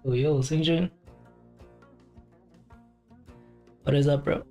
Yo, Singjin, what is up, bro?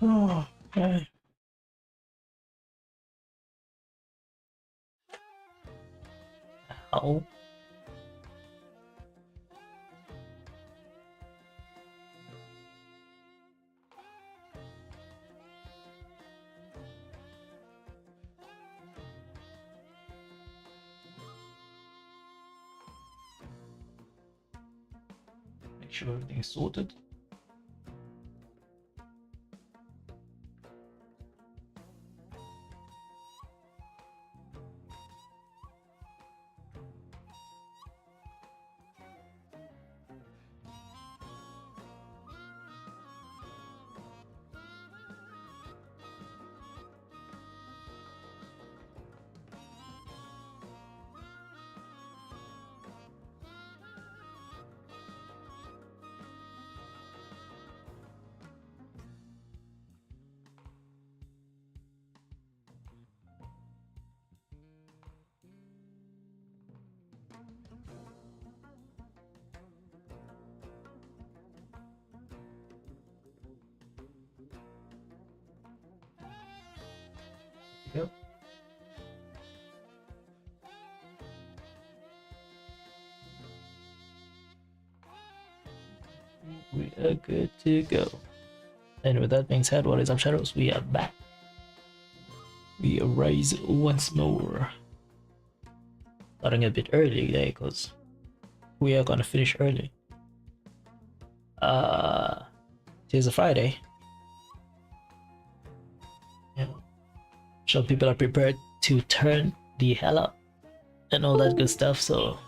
Oh, okay. How? Make sure everything is sorted. Yep. We are good to go. And with that being said, what is up, Shadows? We are back. We arise once more. Starting a bit early today because we are gonna finish early. Today's a Friday. Yeah. Sure, people are prepared to turn the hell up and all that good stuff. So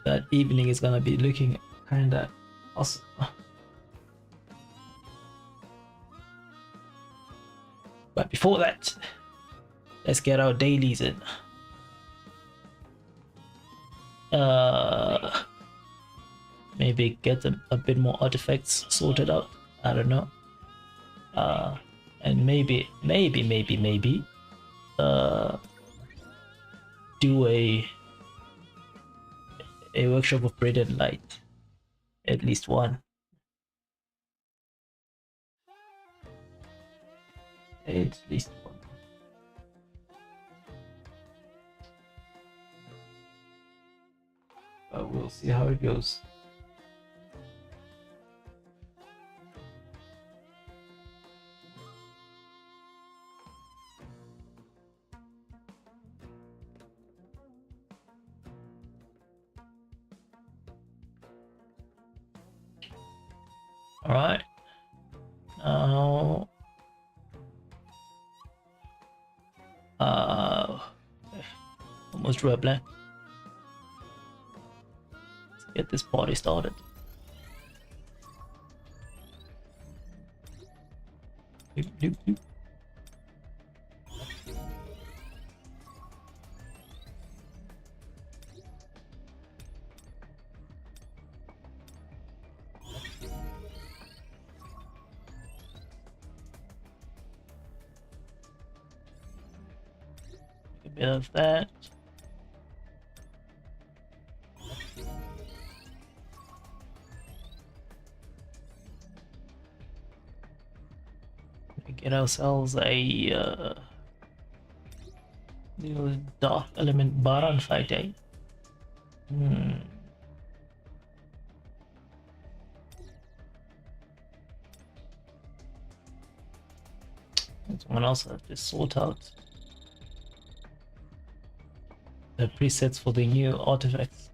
that evening is gonna be looking kinda awesome. But before that, let's get our dailies in. Maybe get a bit more artifacts sorted out. I don't know. And maybe, do a workshop of braided light, at least one. At least one. But we'll see how it goes. All right. Now, almost drew a blank. Let's get this party started. Doop, doop. A bit of that. get ourselves a little dark element Baron fight, eh? Someone else has to sort out the presets for the new artifacts.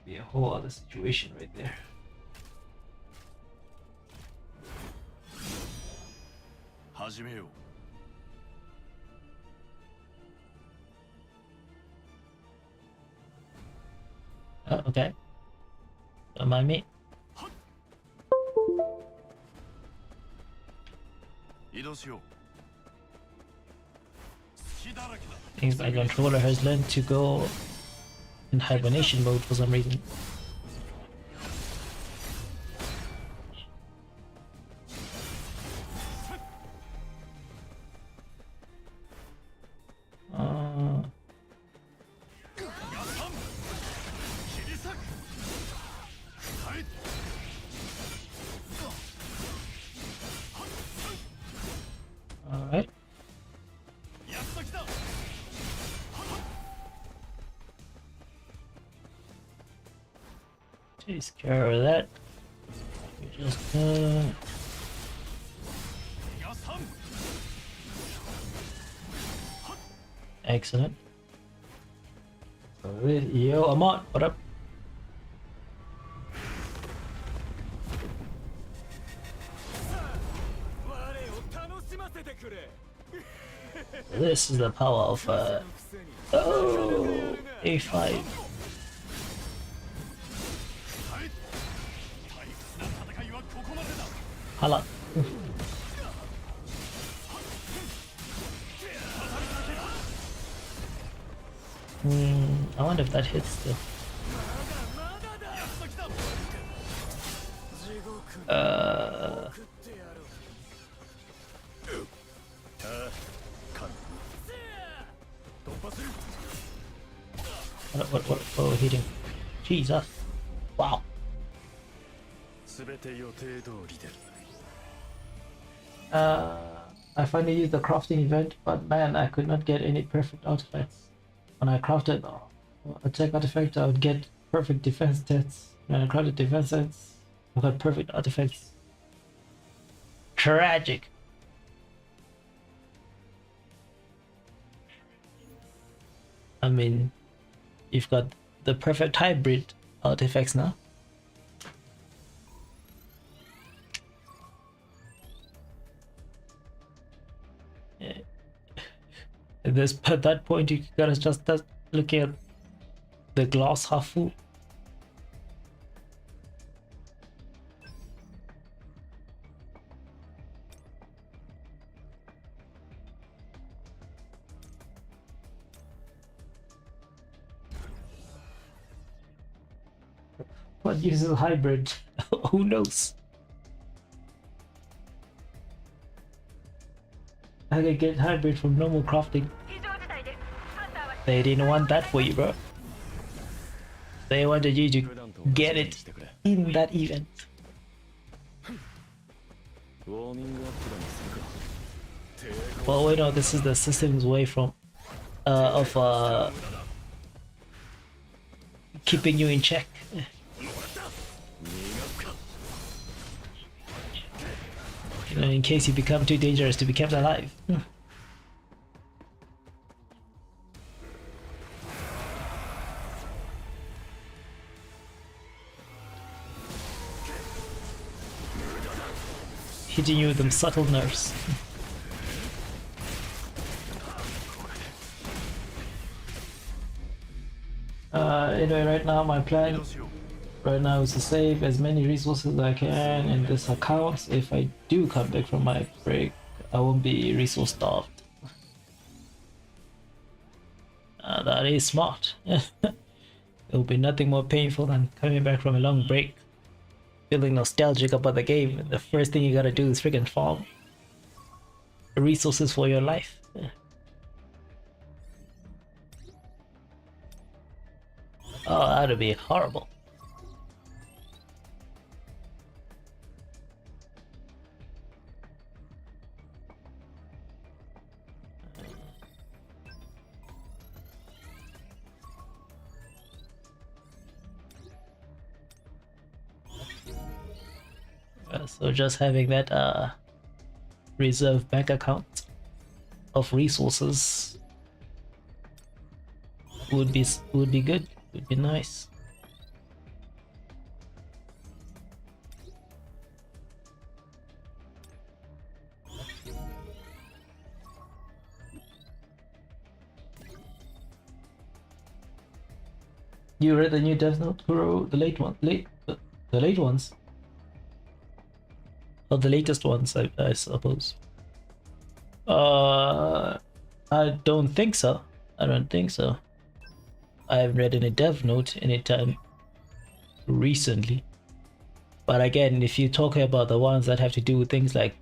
Be a whole other situation right there. Okay. Don't mind me. Things my controller has learned to go in hibernation mode for some reason. Alright. Takes care of that. We just excellent. Yo, Amon, what up? This is the power of oh, A5. Hala. I wonder if that hits still. What are we hitting? Jesus. Wow. I finally used the crafting event, but man, I could not get any perfect artifacts. When I crafted attack artifact, I would get perfect defense stats. When I crafted defense stats, I got perfect artifacts. Tragic. I mean, you've got the perfect hybrid artifacts now. At that point, you gotta just start looking at the glass half full. What uses hybrid? Who knows? I could get hybrid from normal crafting. They didn't want that for you, bro. They wanted you to get it in that event. Well, we know this is the system's way from keeping you in check. You know, in case you become too dangerous to be kept alive. Hitting you with them subtle nerves. Anyway, right now my plan right now is to save as many resources as I can in this account. If I do come back from my break, I won't be resource starved. That is smart. It'll be nothing more painful than coming back from a long break, feeling nostalgic about the game, and the first thing you gotta do is freaking farm resources for your life. Oh, that'd be horrible. So just having that reserve bank account of resources would be good. Would be nice. You read the new Death Note, Kuro? The late one, the late ones, or the latest ones, I suppose. I don't think so. I don't think so. I haven't read any Death Note anytime recently. But again, if you're talking about the ones that have to do with things like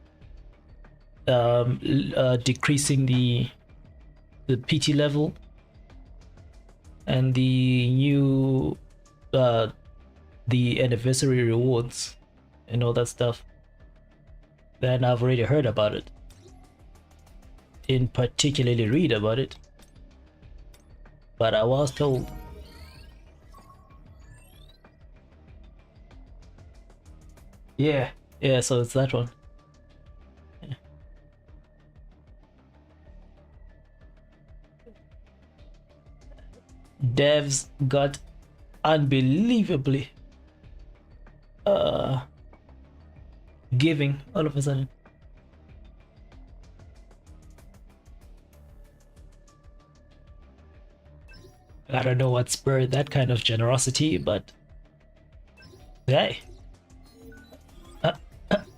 decreasing the PT level and the new the anniversary rewards and all that stuff, then I've already heard about it. Didn't particularly read about it, but I was told. Yeah, yeah, so it's that one. Yeah. Devs got unbelievably giving all of a sudden. I don't know what spurred that kind of generosity, but hey,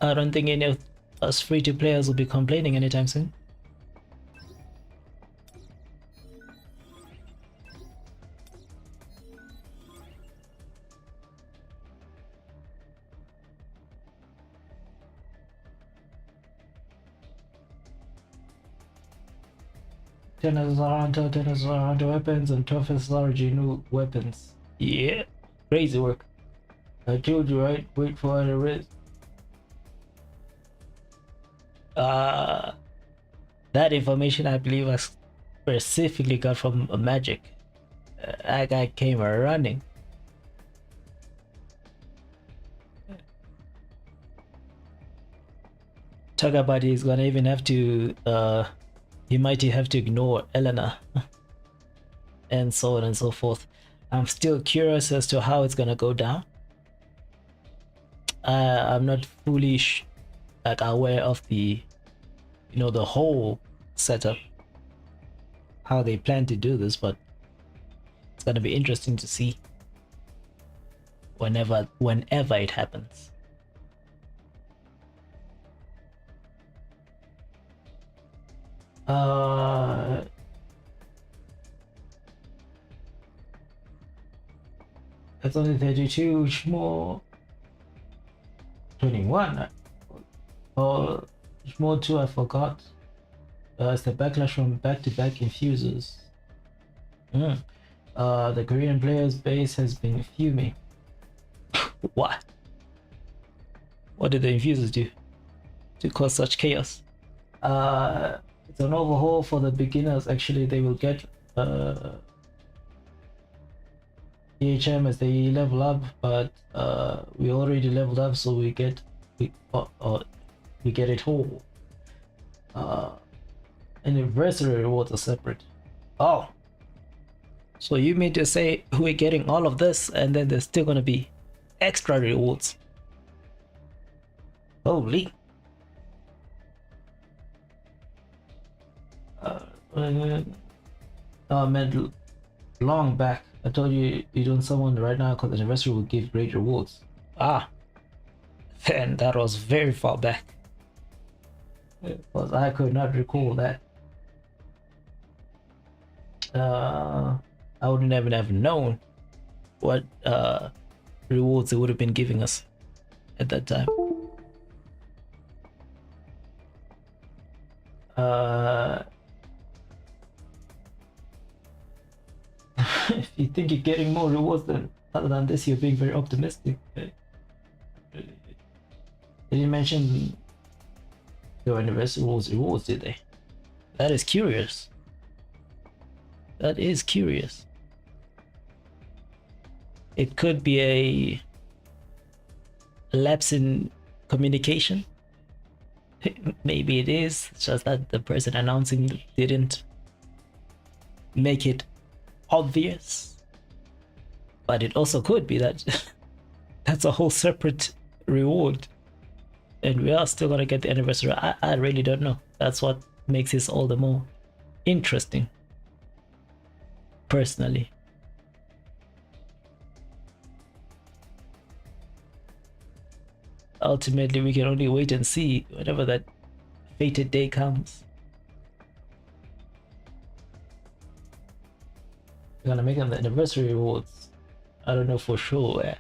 I don't think any of us free-to players will be complaining anytime soon. Tenors are onto weapons and toughest large new weapons. Yeah, crazy work. I told you, right? Wait for the risk. That information I believe I specifically got from Magic. That guy came running. Talk about he's gonna even have to he might have to ignore Elena and so on and so forth. I'm still curious as to how it's gonna go down. I'm not fully like aware of the the whole setup, how they plan to do this, but it's gonna be interesting to see whenever it happens. That's only 32 more 21. Oh, more too, I forgot. It's the backlash from back-to-back infusers. The Korean players base has been fuming. What? What did the infusers do to cause such chaos? It's an overhaul for the beginners. Actually, they will get EHM as they level up, but we already leveled up, so we get it whole. Anniversary rewards are separate. Oh, so you mean to say we're getting all of this and then there's still gonna be extra rewards? Holy. I meant long back. I told you you're doing someone right now because the anniversary will give great rewards. Ah, then that was very far back. Because I could not recall that. I wouldn't even have known what rewards they would have been giving us at that time. If you think you're getting more rewards than other than this, you're being very optimistic. Okay? They didn't mention your anniversary rewards, did they? That is curious. That is curious. It could be a lapse in communication. Maybe it is, it's just that the person announcing didn't make it obvious. But it also could be that that's a whole separate reward. And we are still gonna get the anniversary. I really don't know. That's what makes this all the more interesting. Personally. Ultimately, we can only wait and see whenever that fated day comes. We're gonna make them the anniversary rewards. I don't know for sure.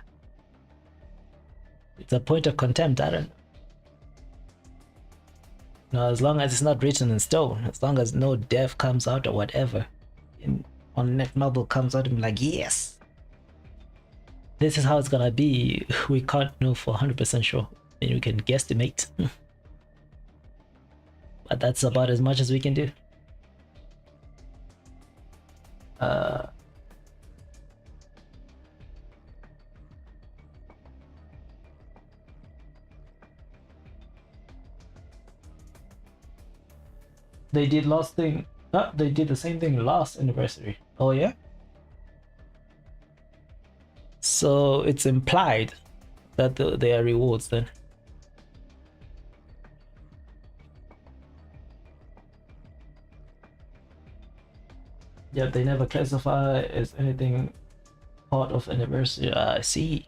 It's a point of contempt. I don't know. No, as long as it's not written in stone, as long as no dev comes out or whatever, on Netmarble comes out and be like, yes, this is how it's gonna be. We can't know for 100% sure. And we can guesstimate. But that's about as much as we can do. They did last thing. They did the same thing last anniversary. Oh yeah? So it's implied that they are rewards then. Yeah, they never classify as anything part of anniversary. I see.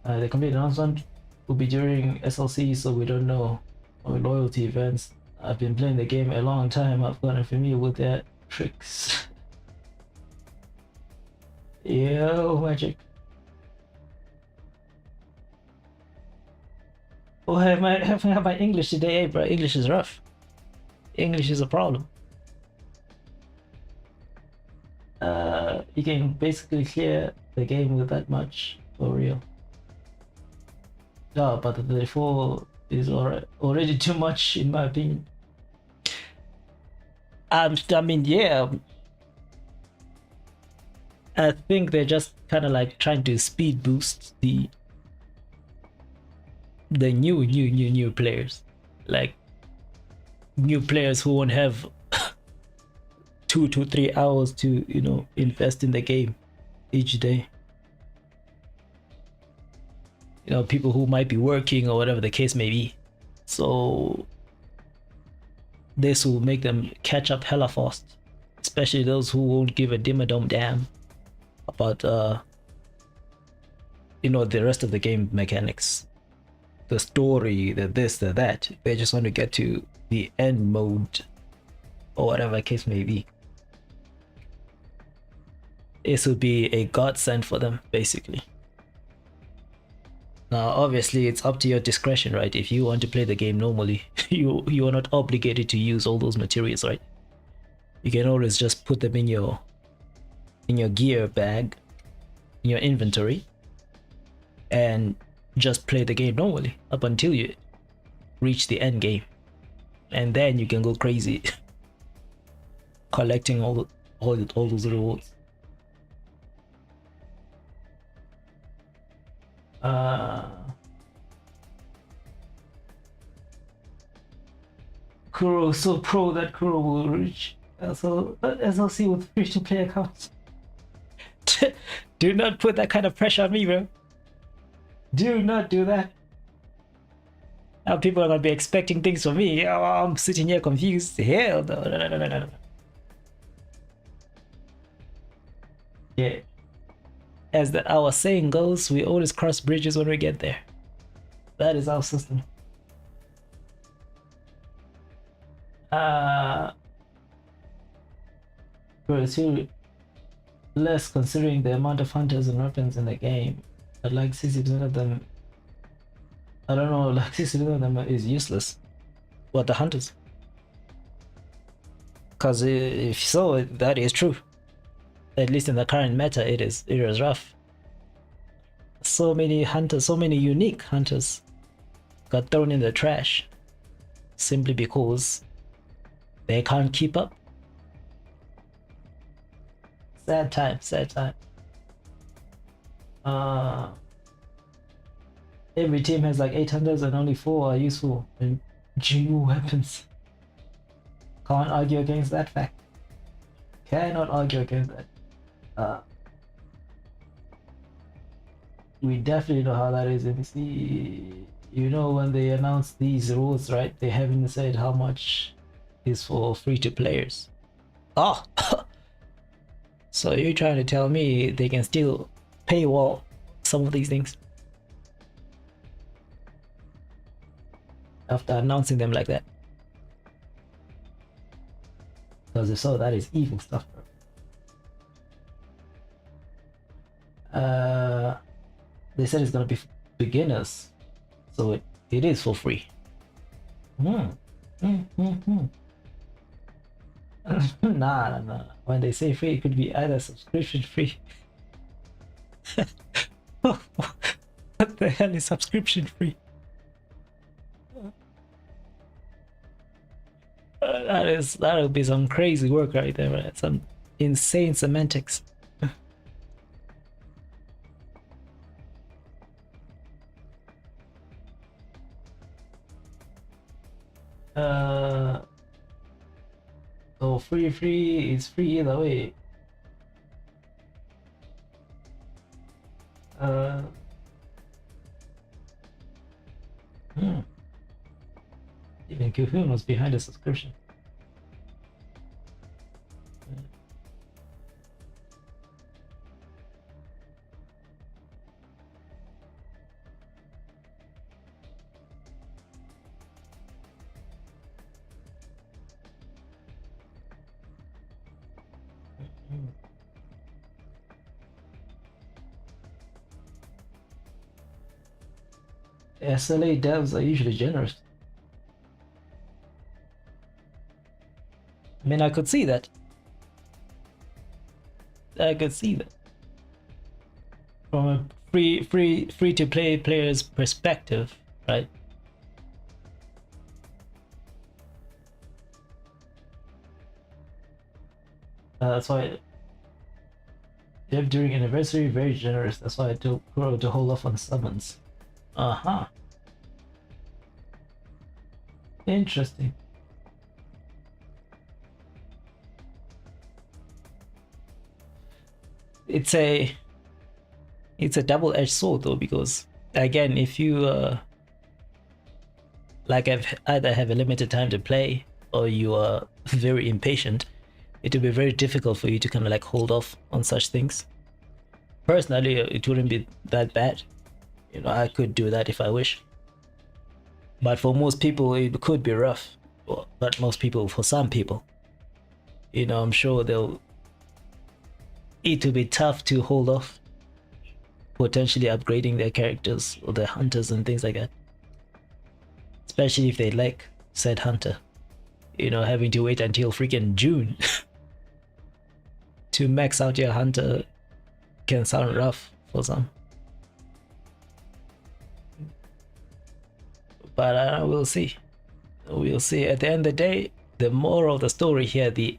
The complete announcement will be during SLC, so we don't know. Or loyalty events. I've been playing the game a long time. I've gotten familiar with their tricks. Yo, magic. Oh, have my English today, bro? English is rough. English is a problem. You can basically clear the game with that much for real. No, but the 34 is already too much in my opinion. I mean, yeah. I think they're just kind of like trying to speed boost the new players, like new players who won't have 2 to 3 hours to invest in the game each day. People who might be working or whatever the case may be. So this will make them catch up hella fast, especially those who won't give a dimmadome damn about the rest of the game mechanics, the story, the this, the that. They just want to get to the end mode or whatever the case may be. This will be a godsend for them, basically. Now, obviously, it's up to your discretion, right? If you want to play the game normally, you are not obligated to use all those materials, right? You can always just put them in your gear bag, in your inventory, and just play the game normally up until you reach the end game, and then you can go crazy collecting all those rewards. Kuro so pro that Kuro will reach SLC with free-to-play accounts. Do not put that kind of pressure on me, bro. Do not do that. Now people are gonna be expecting things from me. Oh, I'm sitting here confused. Hell no. Yeah. As our saying goes, we always cross bridges when we get there. That is our system. But it's really less considering the amount of hunters and weapons in the game. But like 60% of them, I don't know, like 60% of them is useless. What, the hunters? Because if so, that is true. At least in the current meta, it is rough. So many hunters, so many unique hunters got thrown in the trash simply because they can't keep up. Sad time, sad time. Every team has like 8 hunters and only 4 are useful in dual weapons. Can't argue against that fact. Cannot argue against that. We definitely know how that is in C. You know, when they announced these rules, right? They haven't said how much is for free-to players. Oh, so you're trying to tell me they can still paywall some of these things after announcing them like that? Because if so, that is evil stuff, bro. They said it's gonna be beginners, so it is for free. Nah. When they say free, it could be either subscription free. What the hell is subscription free? That'll be some crazy work right there, right? Some insane semantics. So free is free either way. Even Kuhun was behind the subscription. SLA devs are usually generous. I mean, I could see that. I could see that. From a free to play player's perspective, right? That's why Dev during anniversary very generous. That's why I told Kuro to hold off on summons. Interesting. It's a double-edged sword though, because again, if you like either have a limited time to play or you are very impatient, it will be very difficult for you to kind of like hold off on such things. Personally, it wouldn't be that bad. You know, I could do that if I wish. But for most people, it could be rough. Well, not most people, for some people. You know, I'm sure it will be tough to hold off potentially upgrading their characters or their hunters and things like that. Especially if they like said hunter. You know, having to wait until freaking June to max out your hunter can sound rough for some. But we'll see. We'll see. At the end of the day, the moral of the story here, the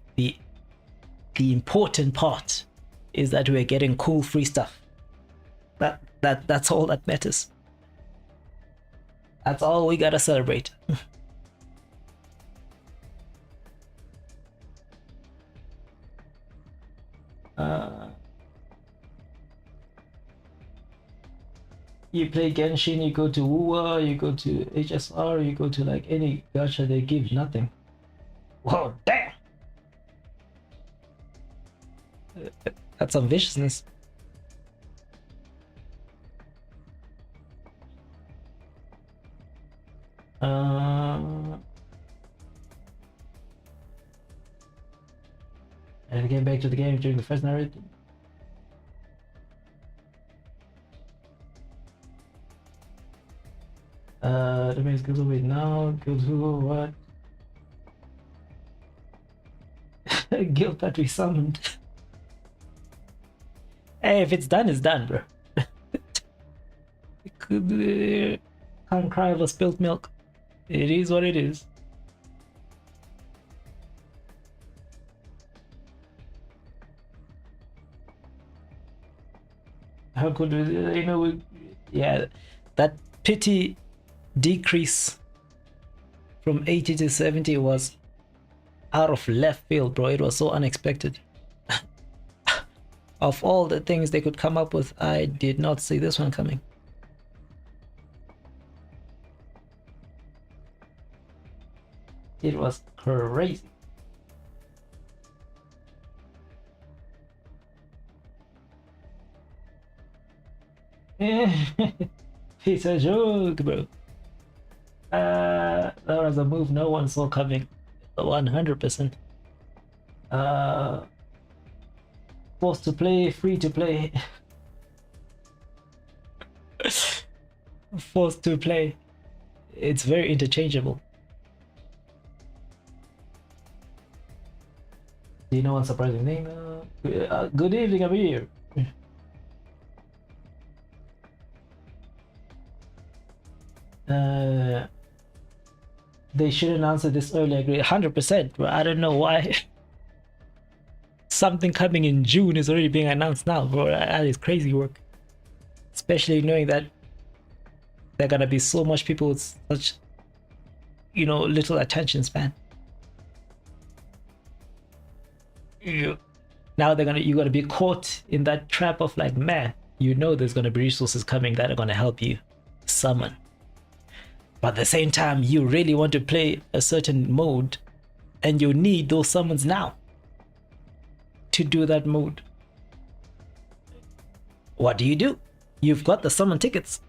important part is that we're getting cool free stuff. That's all that matters. That's all we gotta celebrate. You play Genshin, you go to WUA, you go to HSR, you go to like any gacha, they give nothing. Whoa, damn! That's some viciousness. And get back to the game during the first narrative. The main skills will wait now. Go to what? Guild that we summoned. Hey, if it's done, it's done, bro. It could, can't cry over spilt milk. It is what it is. How could we, yeah, that pity decrease from 80 to 70 was out of left field, bro. It was so unexpected. Of all the things they could come up with, I did not see this one coming. It was crazy. It's a joke, bro. That was a move no one saw coming. 100%. Forced to play, free to play. Forced to play. It's very interchangeable. Do you know one surprising thing? Good evening, I'm here. They shouldn't answer this early. I agree 100%, but I don't know why. Something coming in June is already being announced now, bro. That is crazy work. Especially knowing that there are gonna be so much people with such, you know, little attention span. Now you're gonna be caught in that trap of like, man, you know there's gonna be resources coming that are gonna help you summon. But at the same time, you really want to play a certain mode and you need those summons now to do that mode. What do? You've got the summon tickets.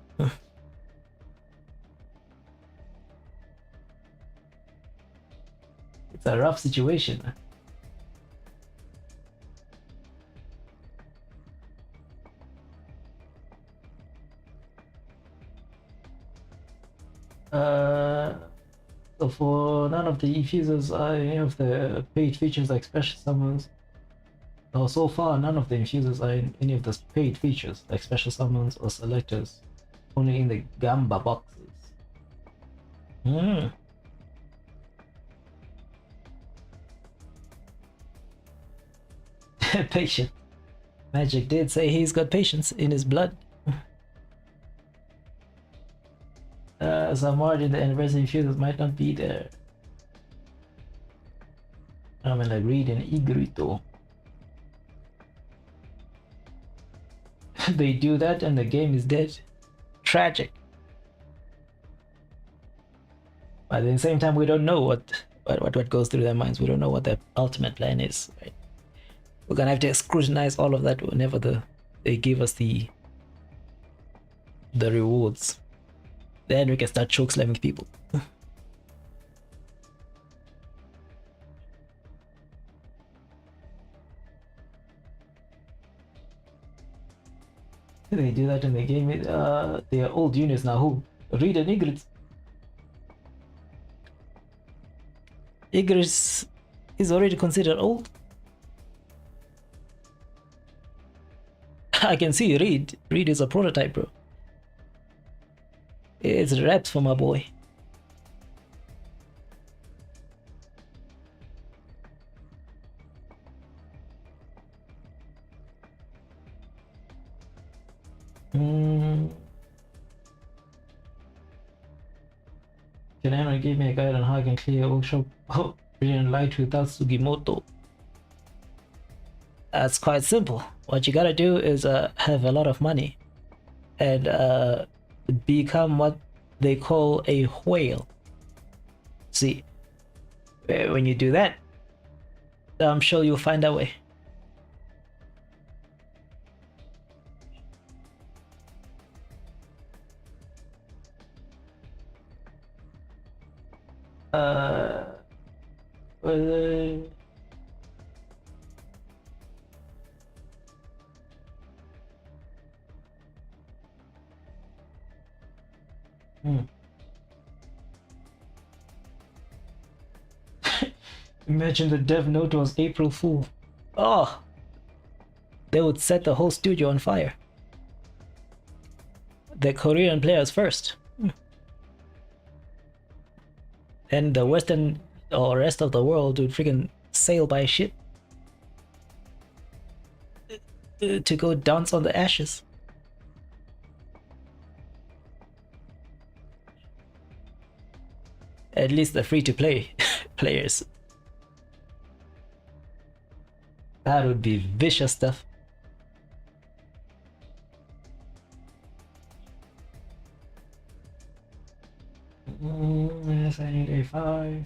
It's a rough situation. So for none of the infusers are any of the paid features like special summons. So far, none of the infusers are in any of the paid features like special summons or selectors. Only in the Gamba boxes. Patient. Magic did say he's got patience in his blood. Some margin the anniversary infusers might not be there. I'm gonna read an Igrito. They do that and the game is dead. Tragic. But at the same time, we don't know what goes through their minds. We don't know what their ultimate plan is. Right? We're gonna have to scrutinize all of that whenever they give us the rewards. Then we can start choke slamming people. They do that in the game. They are old units now. Who? Read an Igris. Igris is already considered old. I can see Reed. Reed is a prototype, bro. It's reps for my boy. Can anyone give me a guide on how I can clear workshop Brilliant Light without Sugimoto? That's quite simple. What you gotta do is have a lot of money and become what they call a whale. See, when you do that, I'm sure you'll find a way. Well, Imagine the dev note was April Fool. Oh, they would set the whole studio on fire. The Korean players first. And the Western or rest of the world would freaking sail by ship to go dance on the ashes. At least the free-to-play players. That would be vicious stuff. Yes, I need A5.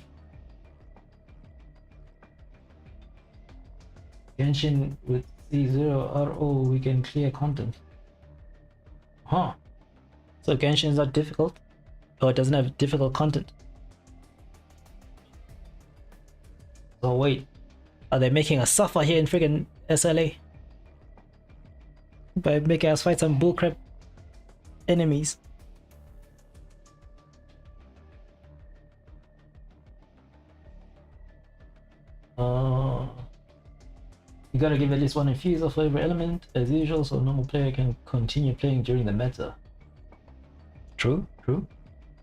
Genshin with C0 RO, we can clear content. Huh. So Genshin is not difficult? Or it doesn't have difficult content? So wait, are they making us suffer here in friggin' SLA? By making us fight some bullcrap enemies? You gotta give at least one infuser for every element, as usual, so a normal player can continue playing during the meta. True, true.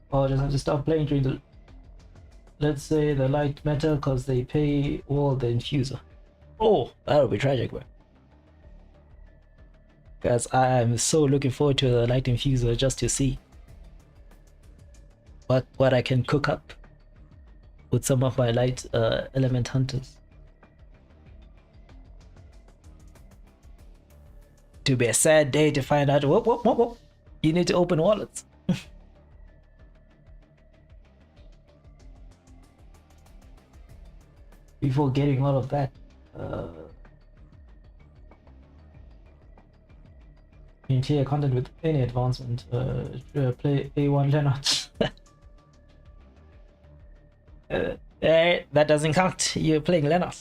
Or just have to stop playing during the, let's say, the light meta, because they pay all the infuser. Oh, that would be tragic, bro. Because I'm so looking forward to the light infuser just to see what I can cook up with some of my light element hunters. To be a sad day to find out, whoop, you need to open wallets. Before getting all of that, in clear content with any advancement, play A1 Leonard. That doesn't count. You're playing Leonard.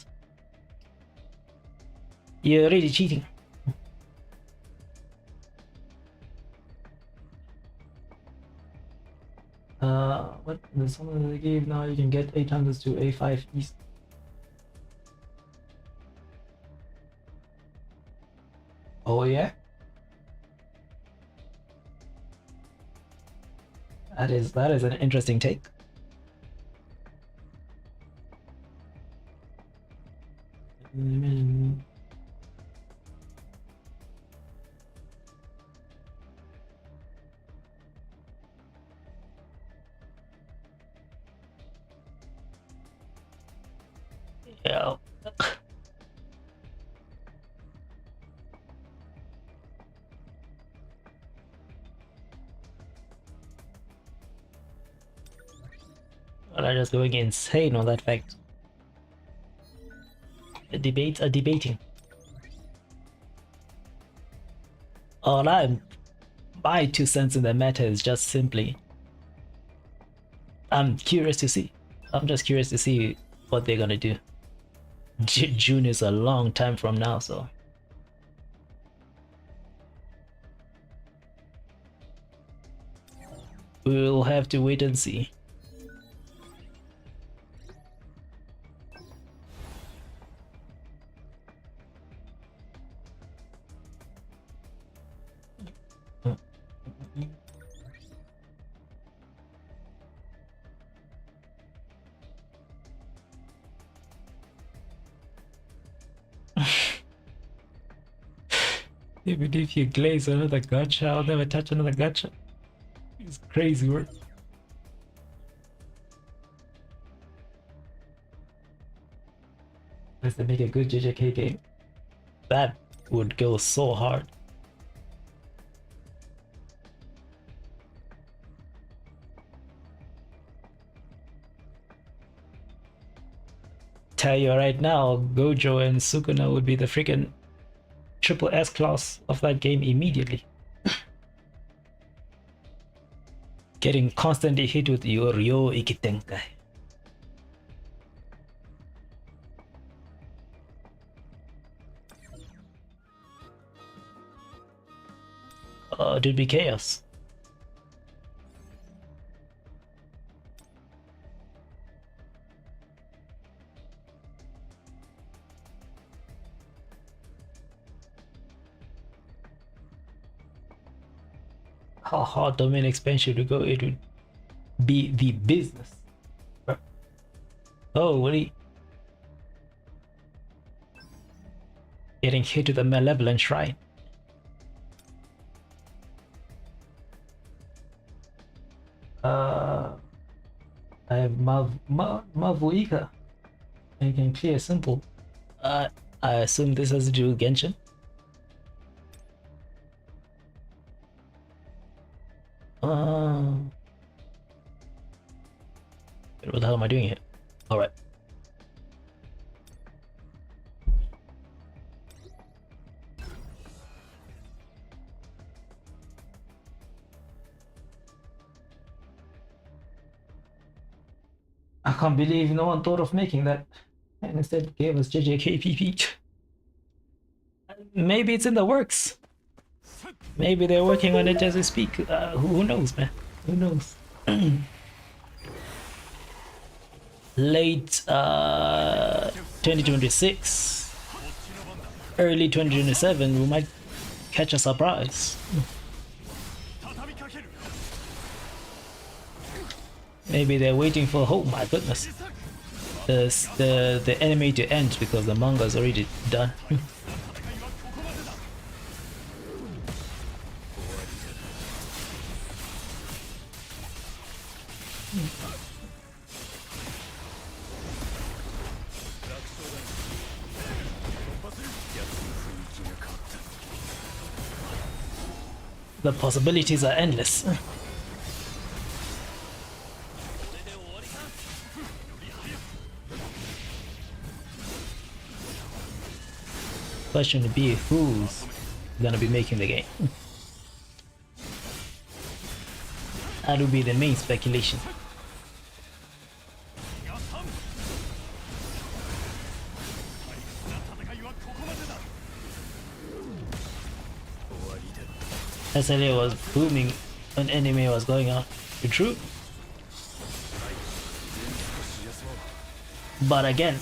You're really cheating. What the summon they gave now, you can get 800 to A5 East. Oh yeah? That is an interesting take. Yeah. Well, I'm just going insane on that fact. The debates are debating. All my 2 cents in the matter is just simply, I'm curious to see. I'm just curious to see what they're gonna do. June is a long time from now, so we'll have to wait and see. Even if you glaze another gacha, I'll never touch another gacha. It's crazy work. Unless they make a good JJK game, that would go so hard. Tell you right now, Gojo and Sukuna would be the freaking triple S class of that game immediately. Getting constantly hit with your Ryo Ikitenkai. It'd be chaos. how hard domain expansion to go, it would be the business. Oh, really? Getting hit to the malevolent shrine. I have Mavuika. Making clear simple. I assume this has to do with Genshin. What the hell am I doing here? Alright. I can't believe no one thought of making that and instead gave us JJKPP. Maybe it's in the works. Maybe they're working on it as we speak. Who knows, man? Who knows? Late 2026, early 2027, we might catch a surprise. Maybe they're waiting for hope. My goodness, the anime to end because the manga's already done. The possibilities are endless. Question to be who's gonna be making the game. That would be the main speculation. SLA was booming when anime was going on. True. But again,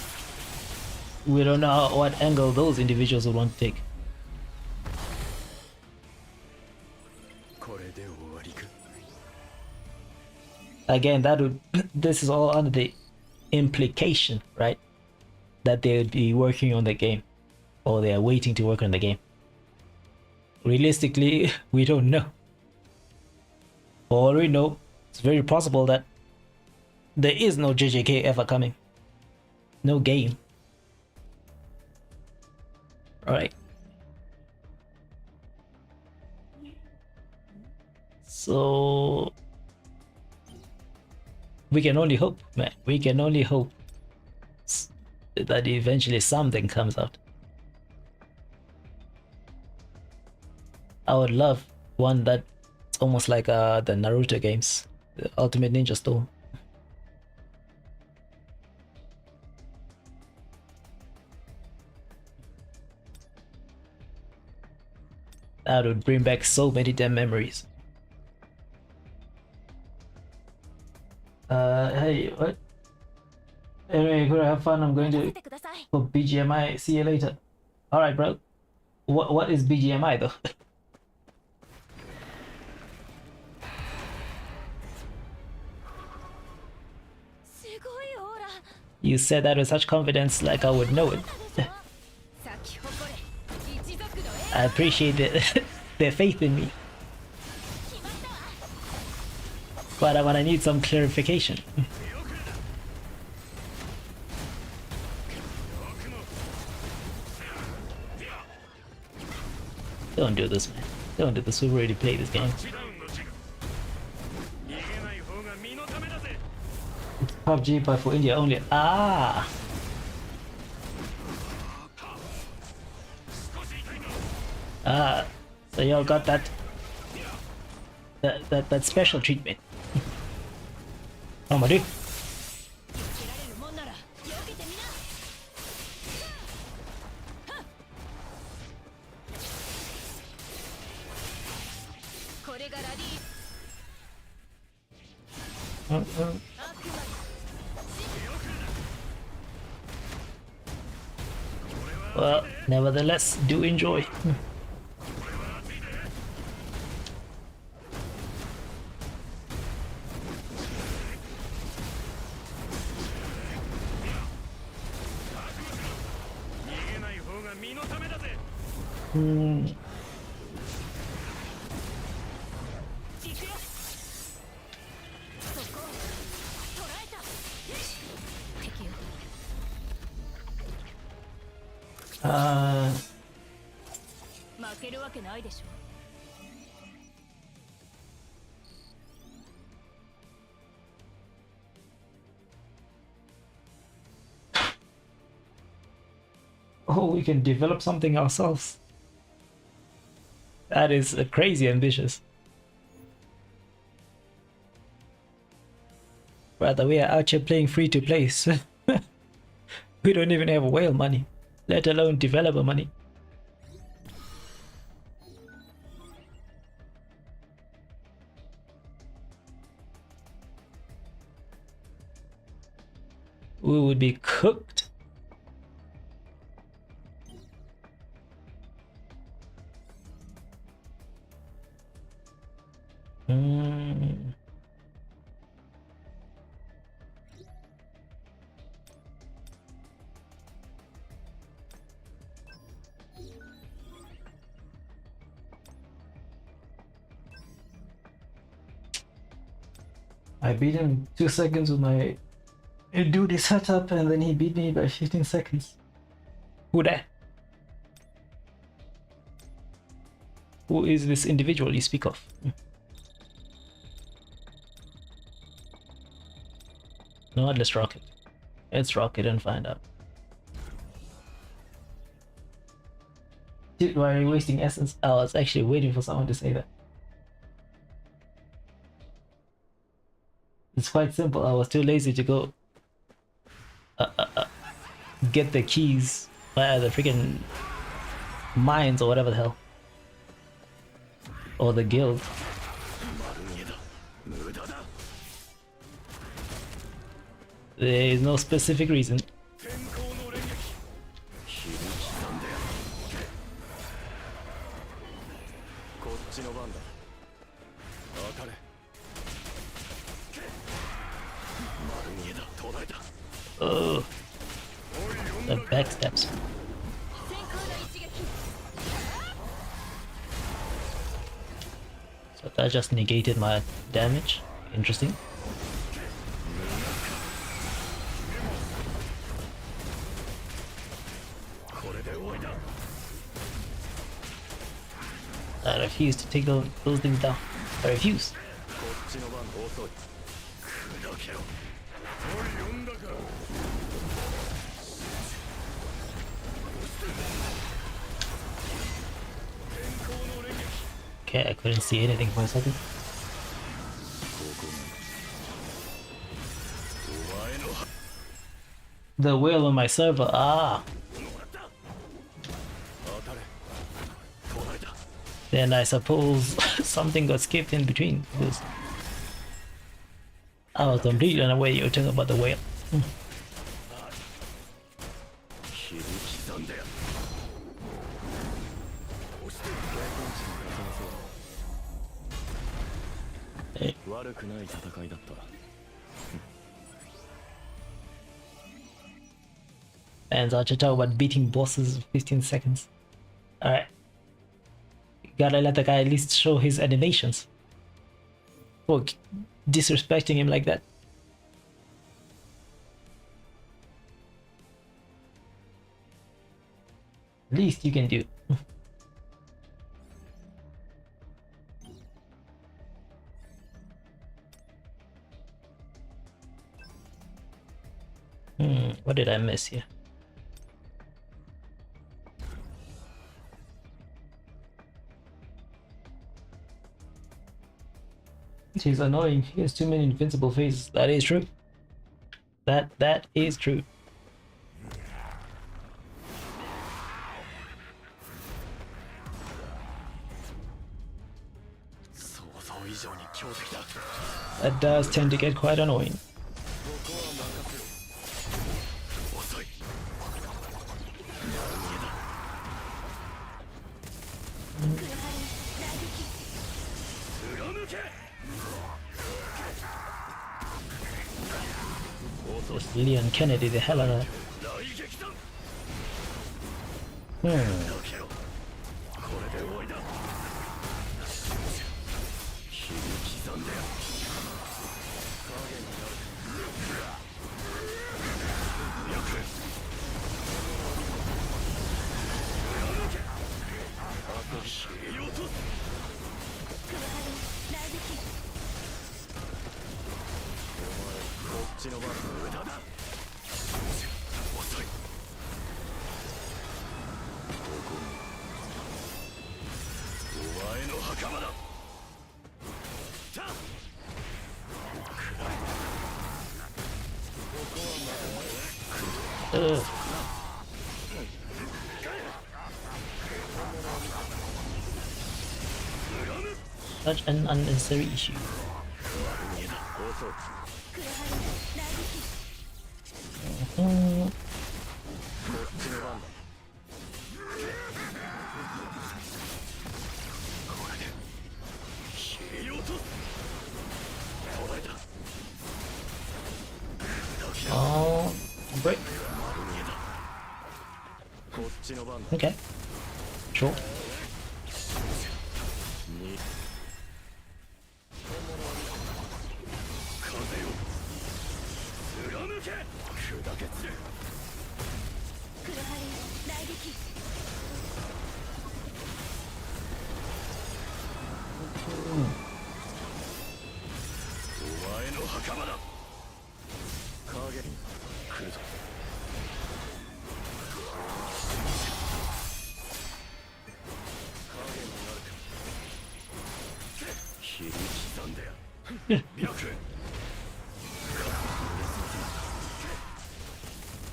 we don't know what angle those individuals would want to take. Again, that would this is all under the implication, right? That they would be working on the game, or they are waiting to work on the game. Realistically, we don't know. For all we know, it's very possible that there is no JJK ever coming. No game. Alright. So we can only hope, man. We can only hope that eventually something comes out. I would love one that's almost like the Naruto games, the Ultimate Ninja Storm. That would bring back so many damn memories. Hey, what? Anyway, gonna have fun. I'm going to for BGMI. See you later. Alright, bro. What is BGMI though? You said that with such confidence, like I would know it. I appreciate their faith in me. But I need some clarification. Don't do this, man. Don't do this. We've already played this game. It's PUBG, but for India only. Ah! Ah, so y'all got that special treatment. Oh my dude. Well, nevertheless, do enjoy. Hmm. Uh, oh, we can develop something ourselves. That is crazy ambitious. Rather, we are out here playing free to play. So we don't even have whale money, let alone developer money. We would be cooked. Hmm. I beat him 2 seconds with my duty setup, and then he beat me by 15 seconds. Who that? Who is this individual you speak of? No, let's rock it. Let's rock it and find out. Dude, why are you wasting essence? I was actually waiting for someone to say that. It's quite simple. I was too lazy to go get the keys via the freaking mines or whatever the hell. Or the guild. There is no specific reason. Oh, the backsteps. So that just negated my damage. Interesting. I refuse to take those things down. I refuse. Okay, I couldn't see anything for a second. The whale on my server, ah! Then I suppose something got skipped in between, because I was completely unaware you were talking about the whale. Hey. And I'll just talk about beating bosses in 15 seconds. Alright. Gotta let the guy at least show his animations. For disrespecting him like that. Least you can do. What did I miss here? He's annoying. He has too many invincible phases. That is true. That is true. That does tend to get quite annoying. This Leon Kennedy, the hell out of that. Such an unnecessary issue. Oh, break. Okay. Sure.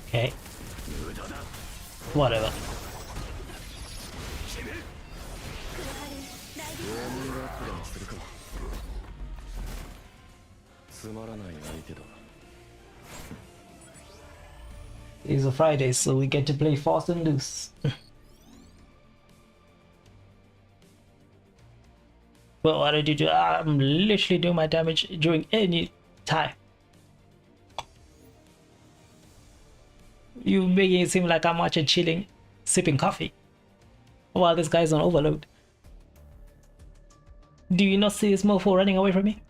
Okay. Whatever. It's a Friday, so we get to play fast and loose. Well, what did you do? I'm literally doing my damage during any time. You making it seem like I'm watching chilling, sipping coffee, while this guy's on overload. Do you not see this mofo running away from me?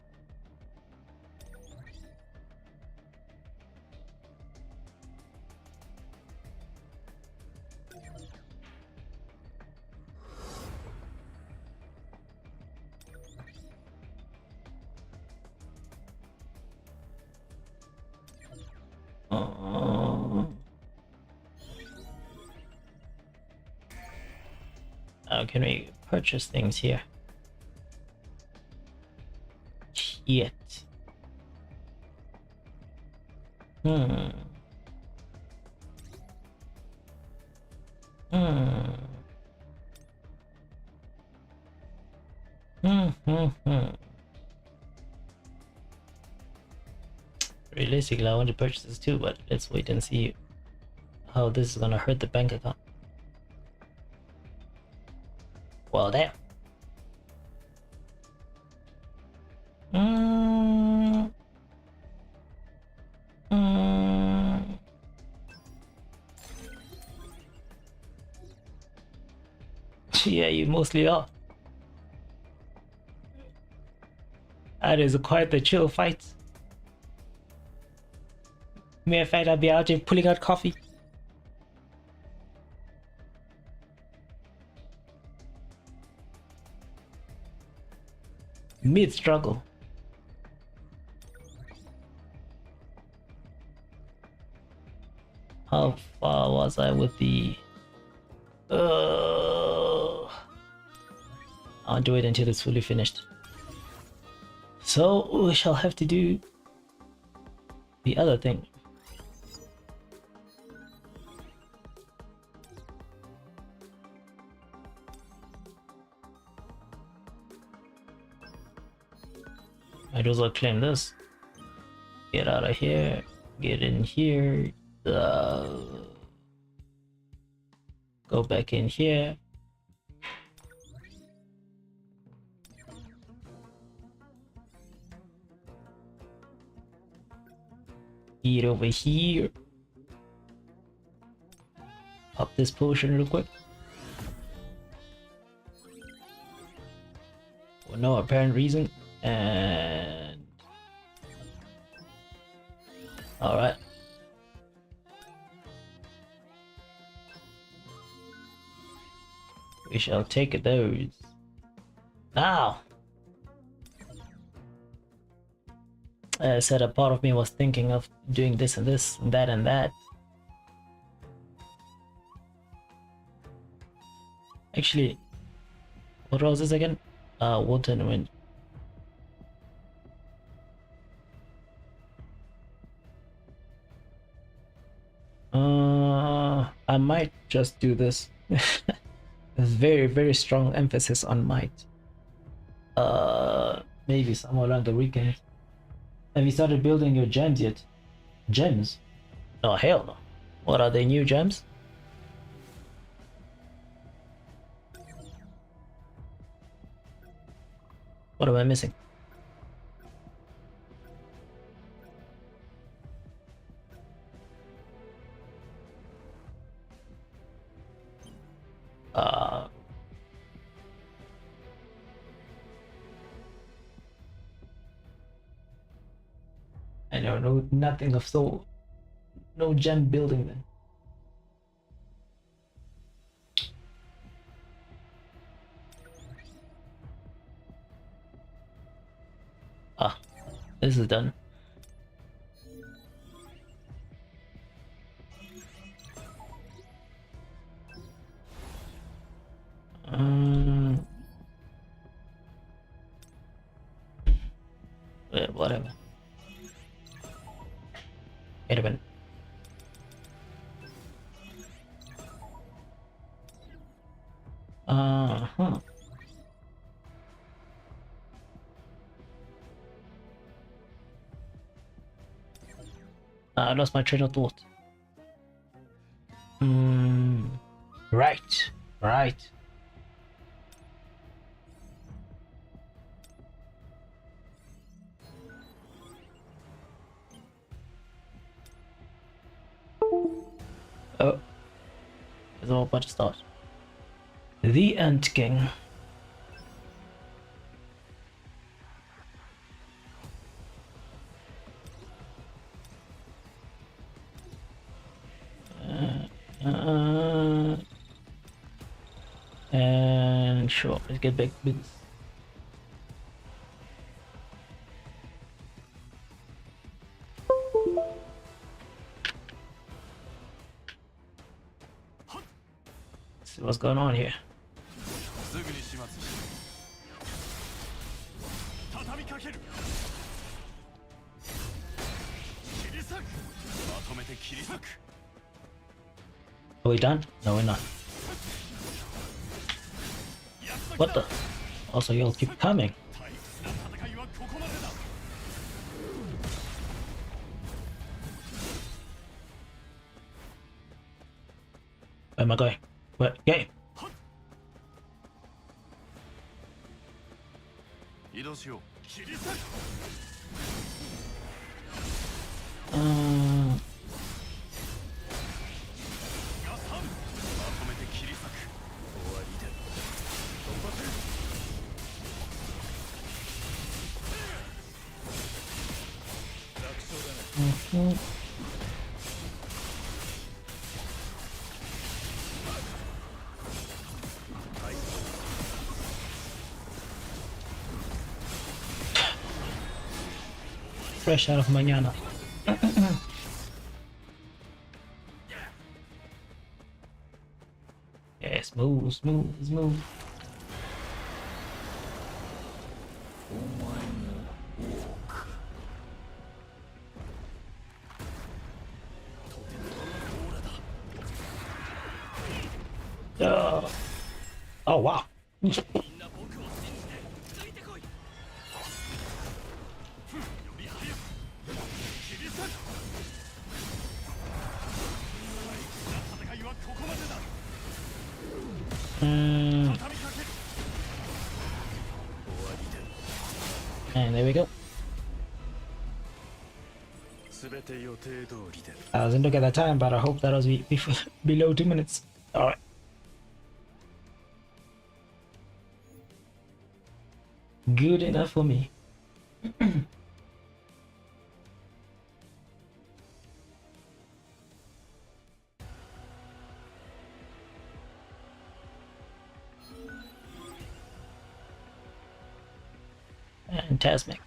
How can we purchase things here? Shit. Hmm. Realistically, I want to purchase this too, but let's wait and see how this is gonna hurt the bank account. Well, damn. Yeah, you mostly are. That is quite the chill fight. Matter of fact, I'll be out here pulling out coffee. Mid-struggle. How far was I with the... I'll do it until it's fully finished. So we shall have to do the other thing. Might as well claim this. Get out of here. Get in here. Go back in here. Get over here. Pop this potion real quick. For no apparent reason. And all right. We shall take those now. I said a part of me was thinking of doing this and this and that and that. Actually, what was this again? Water and wind. I might just do this. Very, very strong emphasis on might. Maybe somewhere around the weekend. Have you started building your gems yet? Gems? Oh, hell no. What are they, new gems? What am I missing? I know nothing of so no gem building then. This is done. Whatever. Wait a minute. I lost my train of thought. Right. Oh, it's all about to start. The Ant King. And sure, let's get back to this. See what's going on here. Are we done? No, we're not. What the? Also, you'll keep coming. Where am I going? Where? Game! Fresh out of mañana. Yeah, smooth. Oh wow. And there we go. I wasn't looking at the time, but I hope that was below 2 minutes. Alright. Good enough for me. Fantastic.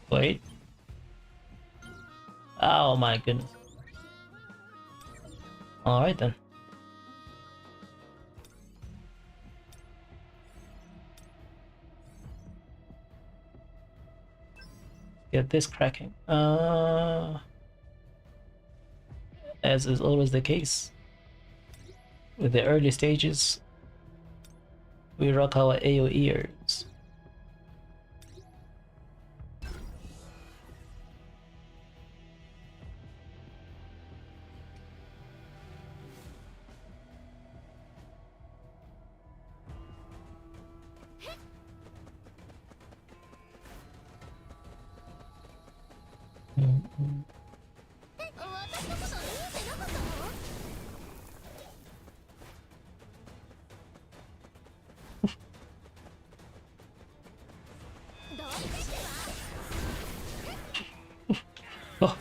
Wait. Oh my goodness. Alright then. Get this cracking. As is always the case with the early stages, we rock our AO ears. Oh.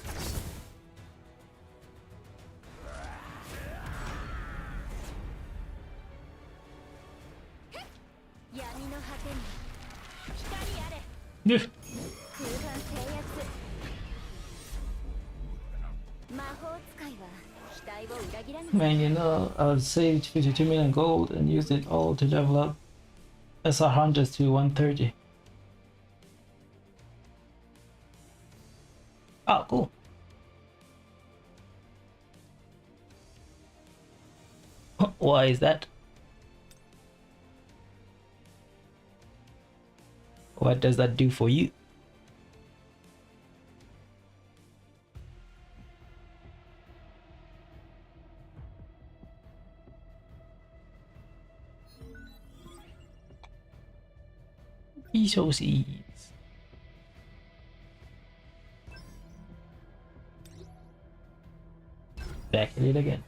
Yeah. Man, you know, I saved 52 million gold and used it all to level up SR Hunters to 130. Oh, cool. Why is that? What does that do for you? Resources. Back at it again.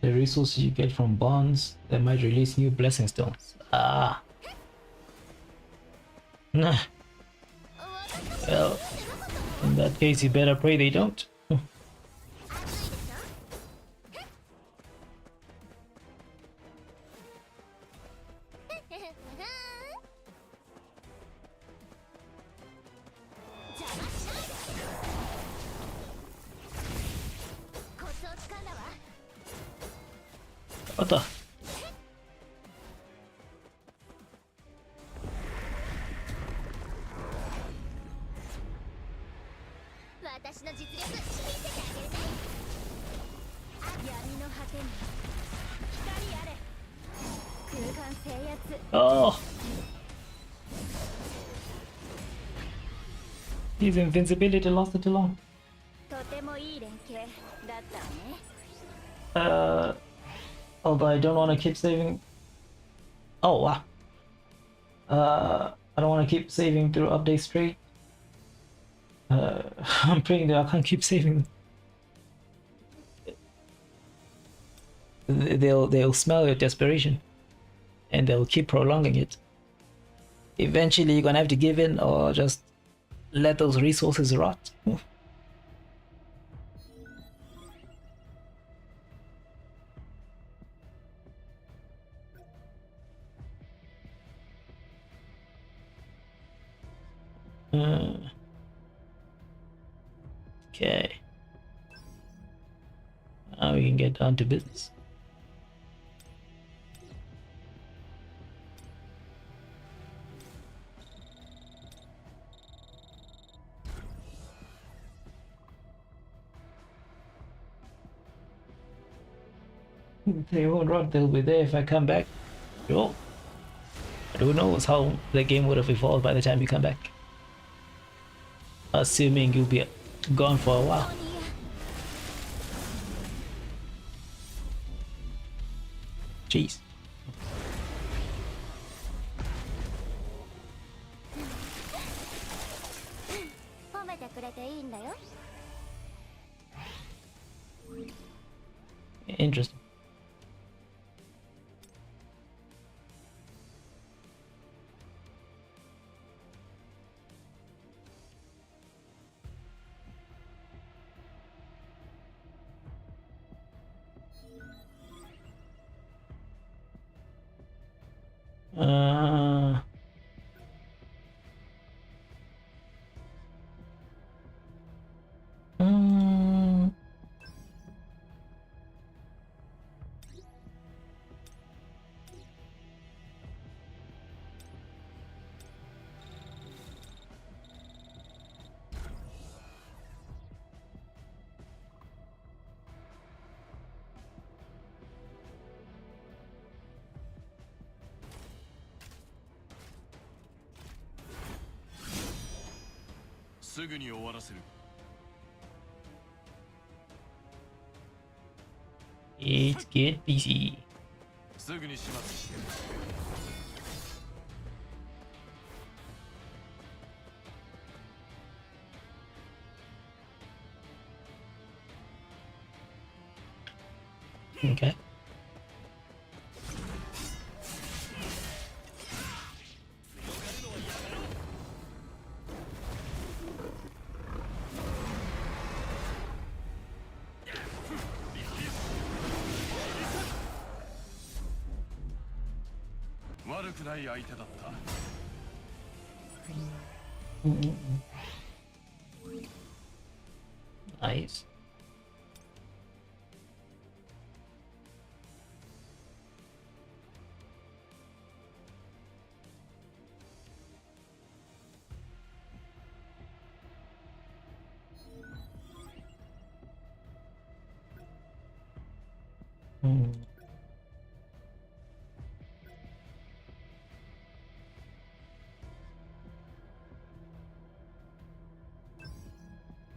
The resources you get from bonds that might release new blessing stones. Ah. Nah. Well, in that case, you better pray they don't. What the? Oh! His invincibility lasted too long. Although I don't want to keep saving. Oh wow. I don't want to keep saving through update straight. I'm praying that I can't keep saving. They'll smell your desperation, and they'll keep prolonging it. Eventually, you're gonna have to give in, or just let those resources rot. Okay. Now we can get down to business. They won't rot, they'll be there if I come back. Sure. But who knows how the game would have evolved by the time you come back. Assuming you'll be gone for a while. Jeez. Interesting. Uh, mm, it's get busy. Okay. Nice.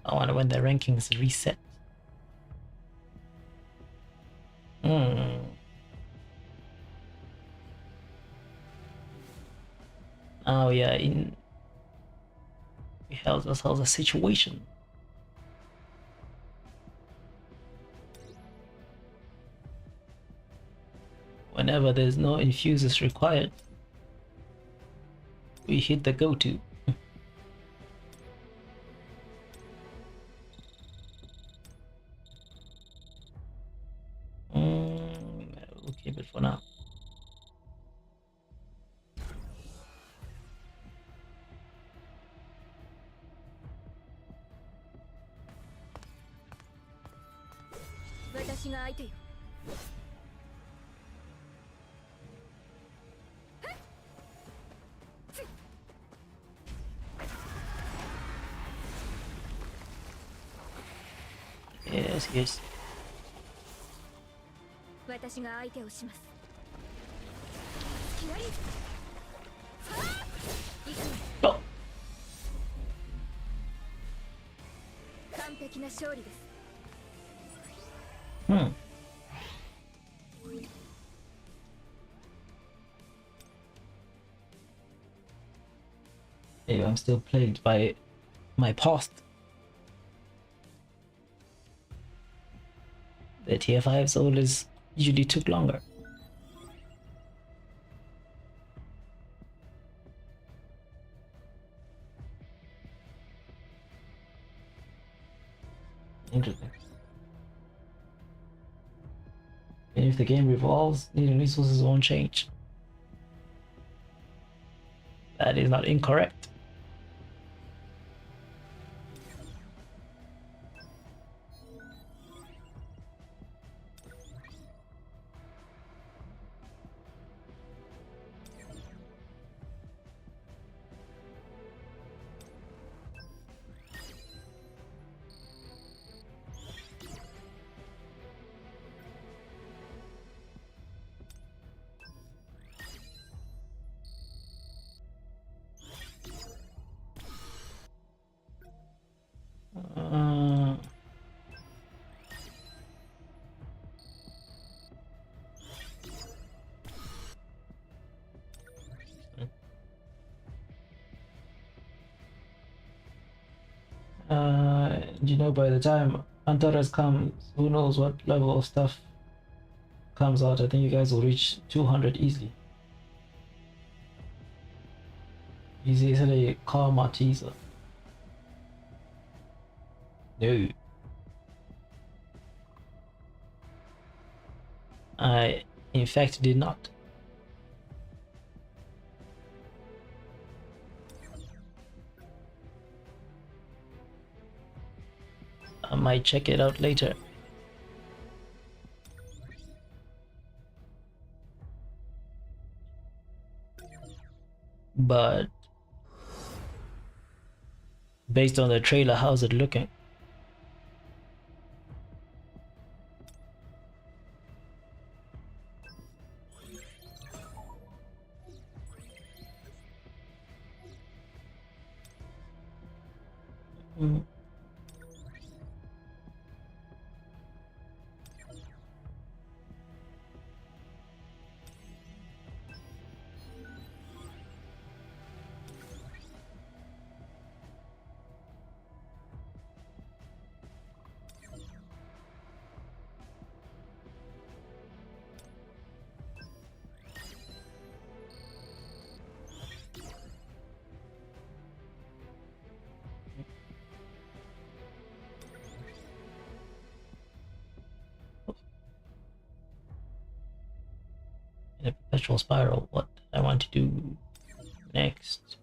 I wonder when their rankings reset. Oh yeah, we held ourselves a situation. Whenever there's no infusers required, we hit the go-to. We'll keep it for now. Yes, yes. Oh. Maybe I'm still plagued by my past. The tier 5 solos usually took longer. Interesting. And if the game revolves, needing resources won't change. That is not incorrect. You know, by the time Antares comes, who knows what level of stuff comes out, I think you guys will reach 200 easily. Easy SLA karma teaser. No. I, in fact, did not. I might check it out later. But based on the trailer, how's it looking? Mm. In a perpetual spiral, what I want to do next.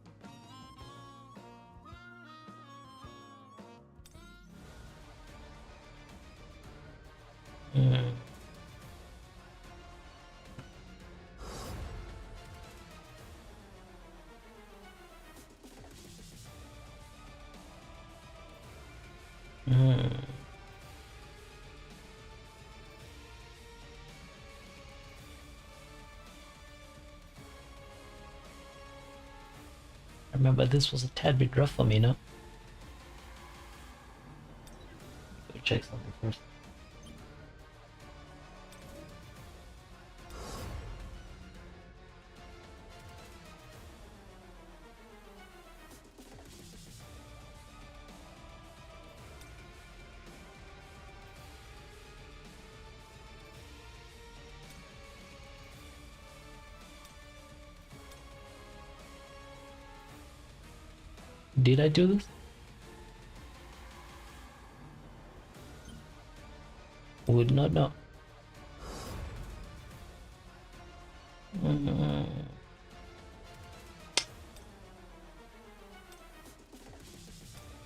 Mm. Mm. I remember this was a tad bit rough for me, no? Go check something first. Did I do this? Would not know. Mm.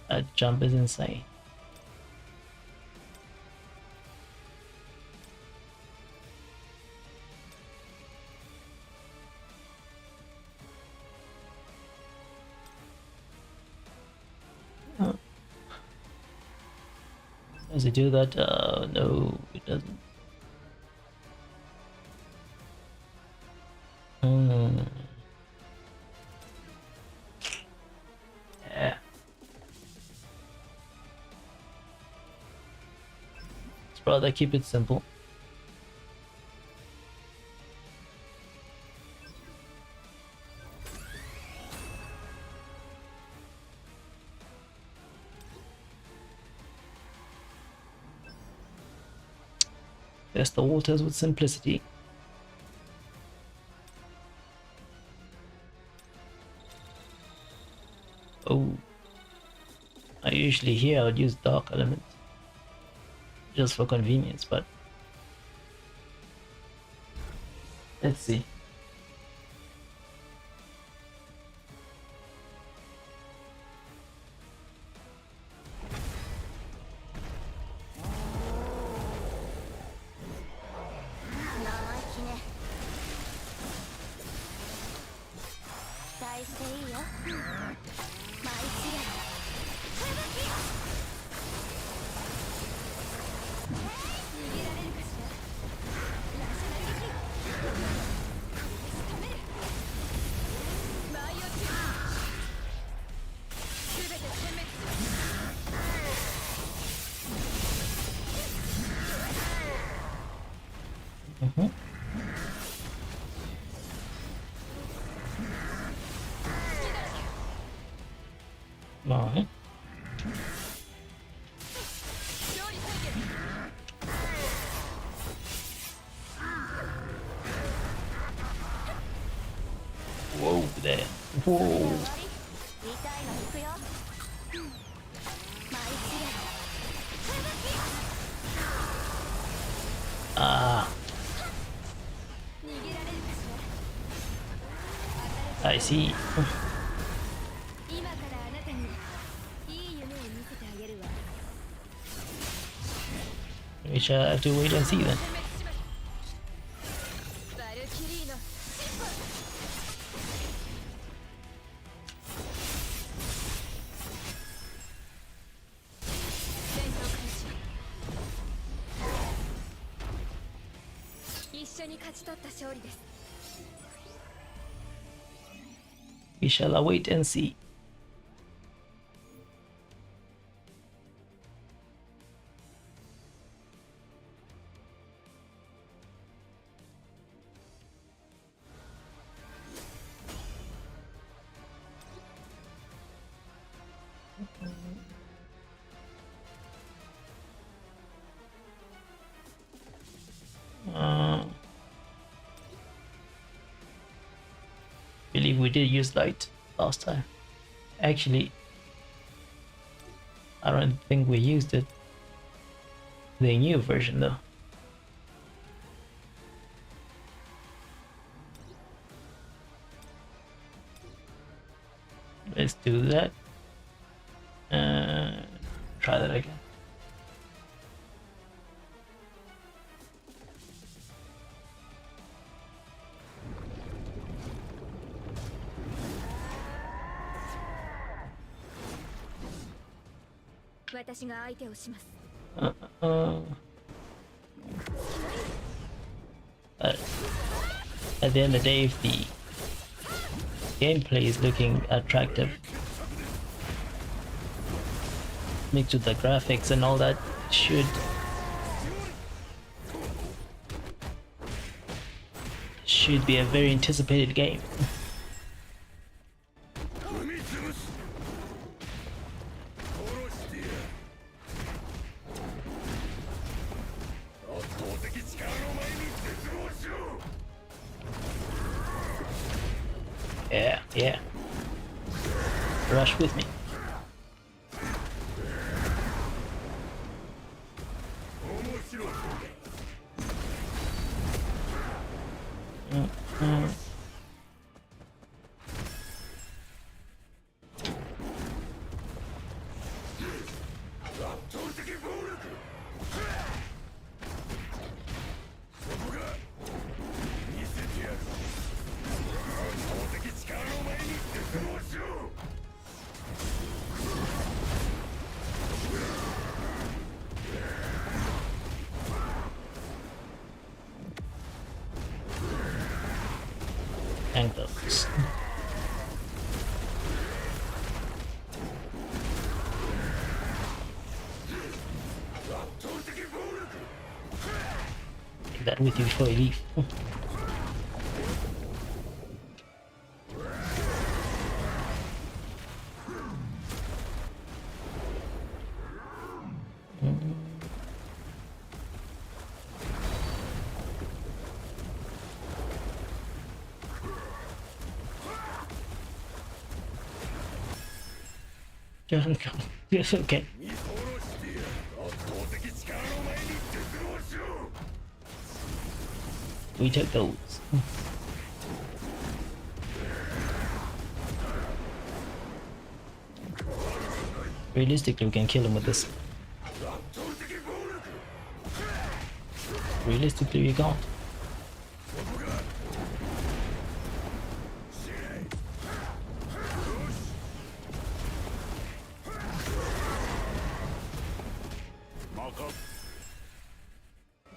That jump is insane. Does it do that? No, it doesn't. Yeah. Let's rather keep it simple. Test the waters with simplicity. Oh, I usually here I would use dark elements just for convenience, but let's see. Alright. there. Whoa. Ah. I see. We shall have to wait and see then. We shall await and see. Believe we did use light last time. Actually, I don't think we used it. The new version though. Let's do that. Try that again. At the end of the day, if the gameplay is looking attractive, mixed with the graphics and all that, should be a very anticipated game. Yeah. Rush with me. Those. Take that with you before you leave. Yes, okay. We take those. Realistically, we can kill him with this. Realistically, we can't.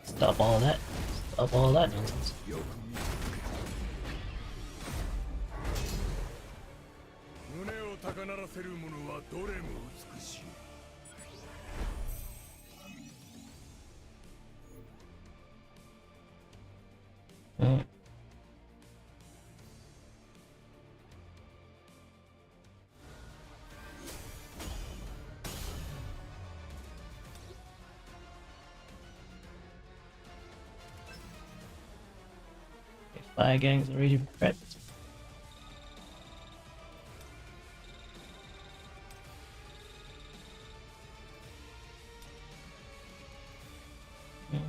Stop all that. Stop all that nonsense. Fire gang's already prepped. Yeah,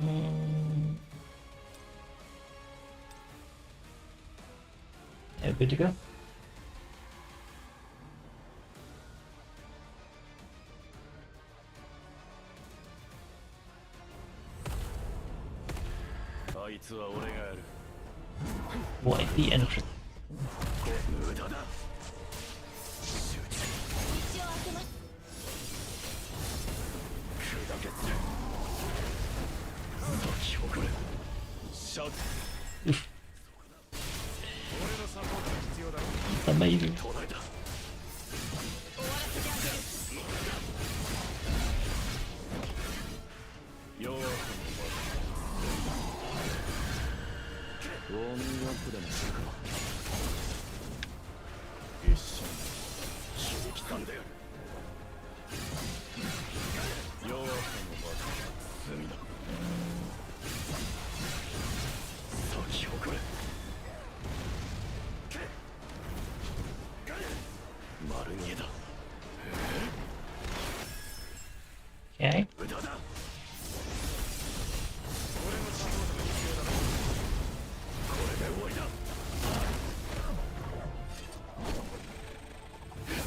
good to go. Why the entrance? Amazing. Okay.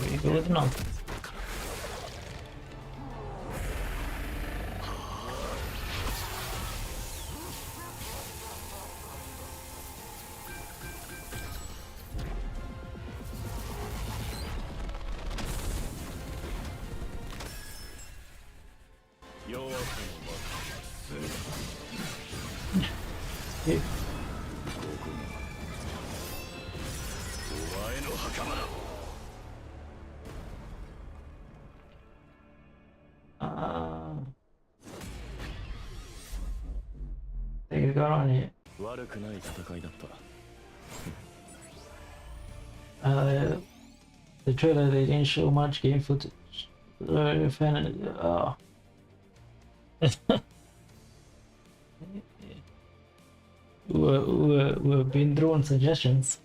We go with none. Yeah. Things going on here. The trailer, they didn't show much game footage. We've been throwing suggestions.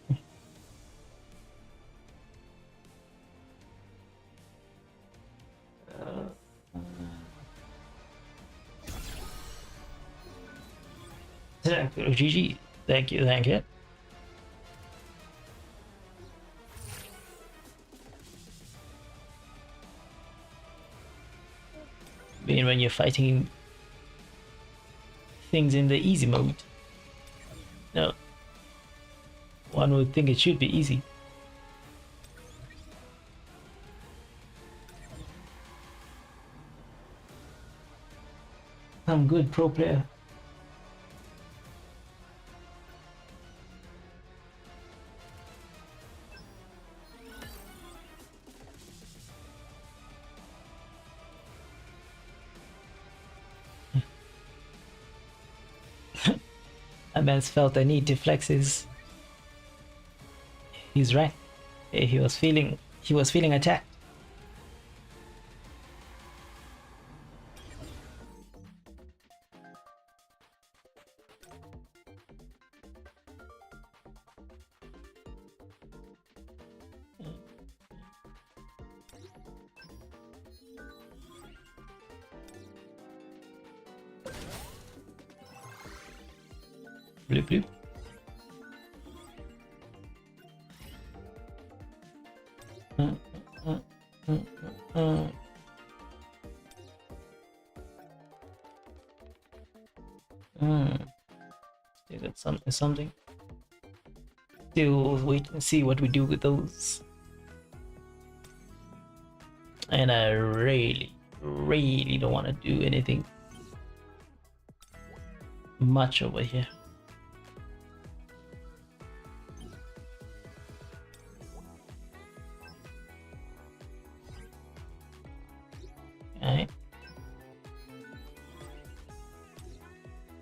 GG. Thank you, thank you. I mean, when you're fighting things in the easy mode, no, one would think it should be easy. I'm good pro player. A man's felt the need to flex his rank. He was feeling attacked. Bloop bloop. Still got something. Still wait and see what we do with those. And I really don't want to do anything much over here. Alright.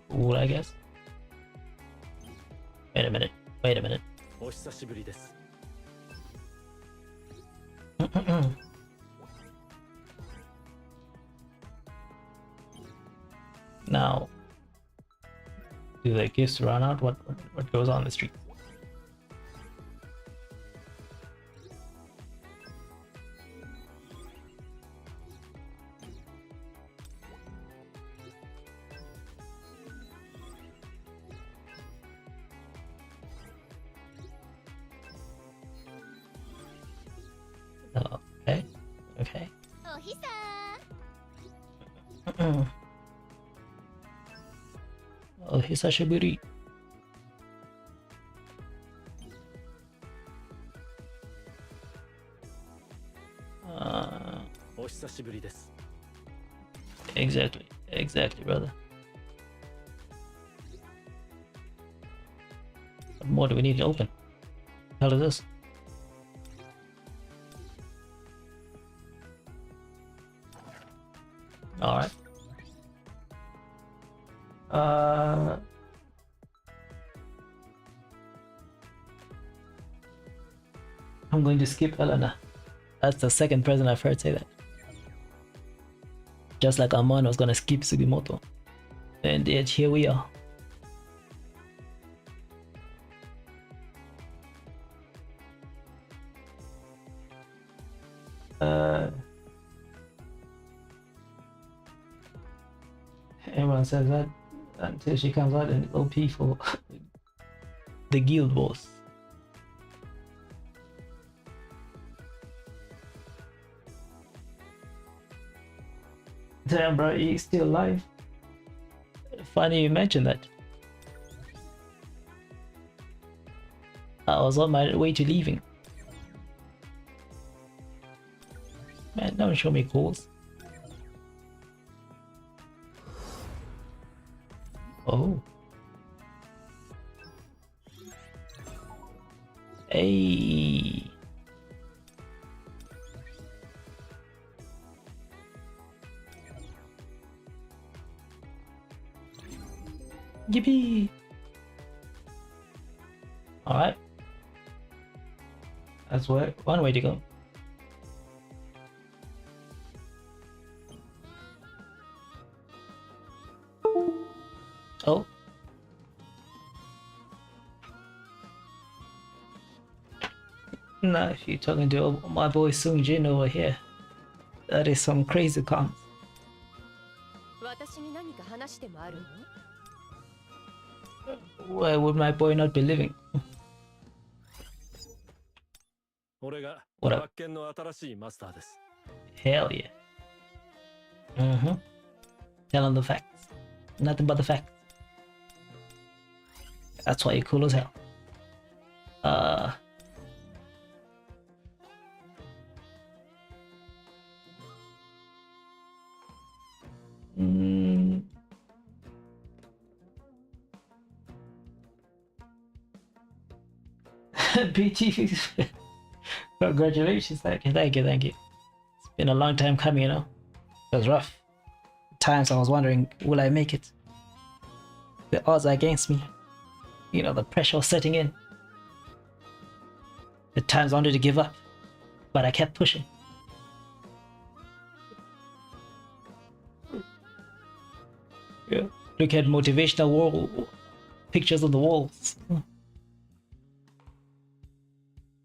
Cool, I guess. Wait a minute. Now, do the gifts run out? What goes on the street? Oh, hisashiburi. Exactly, brother. What more do we need to open? What the hell is this? Alright. I'm going to skip Elena. That's the second person I've heard say that. Just like Amon was gonna skip Sugimoto. And yet here we are. Everyone says that until she comes out and OP for the guild boss. Damn, bro, he's still alive. Funny you mentioned that. I was on my way to leaving. Man, don't show me calls. Oh. Hey. Yippee! Alright. That's one way to go. Oh. Nah, if you're talking to my boy Sung Jin over here, that is some crazy comms. Why would my boy not be living? What up? Hell yeah. Tell him the facts. Nothing but the facts. That's why you're cool as hell. BT, congratulations. Thank you. It's been a long time coming, you know. It was rough. At times I was wondering, will I make it? The odds are against me. You know, the pressure was setting in. At times I wanted to give up, but I kept pushing. Yeah. Look at motivational wall pictures on the walls.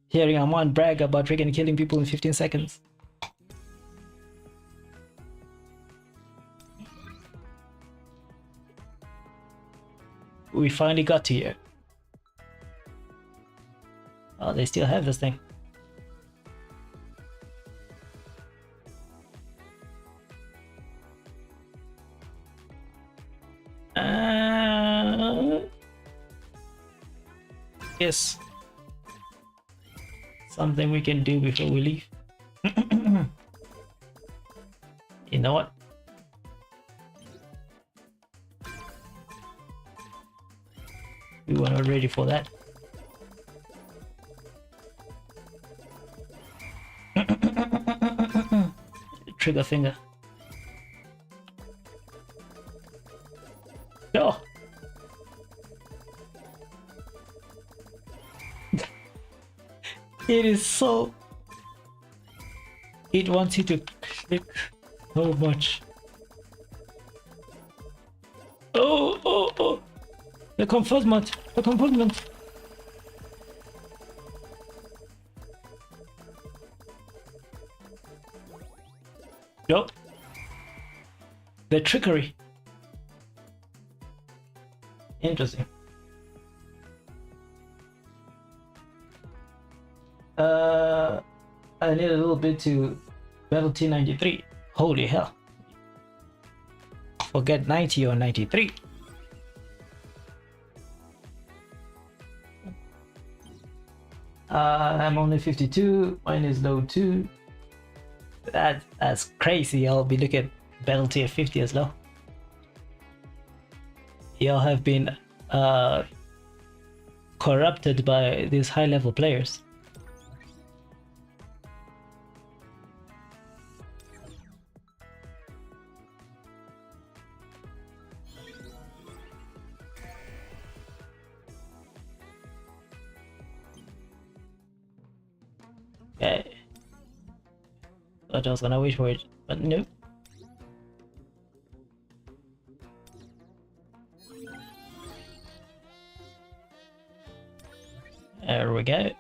Hearing Amon brag about freaking killing people in 15 seconds. We finally got to here. Oh, they still have this thing. Yes. Something we can do before we leave. You know what? We were not ready for that. Trigger finger. No. It is so. It wants you to click so much. Oh. The confinement. Yup. The trickery. Interesting. I need a little bit to battle T93. Holy hell. Forget 90 or 93. I'm only 52. Mine is low too. That's crazy. I'll be looking at battle tier 50 as low. Y'all have been corrupted by these high level players. Okay. Thought I was gonna wait for it, but nope. There we go.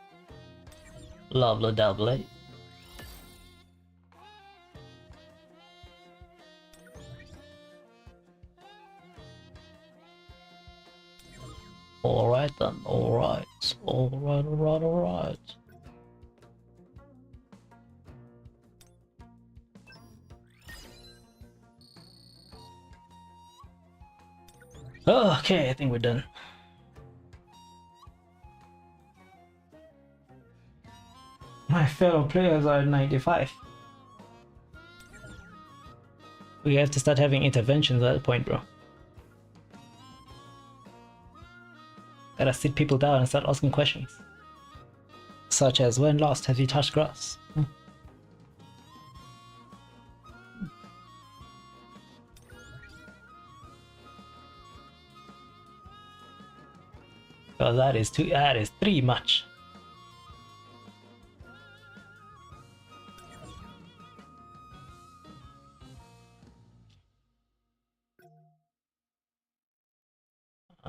Lovely doubly. Alright then, alright. Alright. Okay, I think we're done. My fellow players are at 95. We have to start having interventions at that point, bro. Gotta sit people down and start asking questions. Such as, when last have you touched grass? Because that is three much.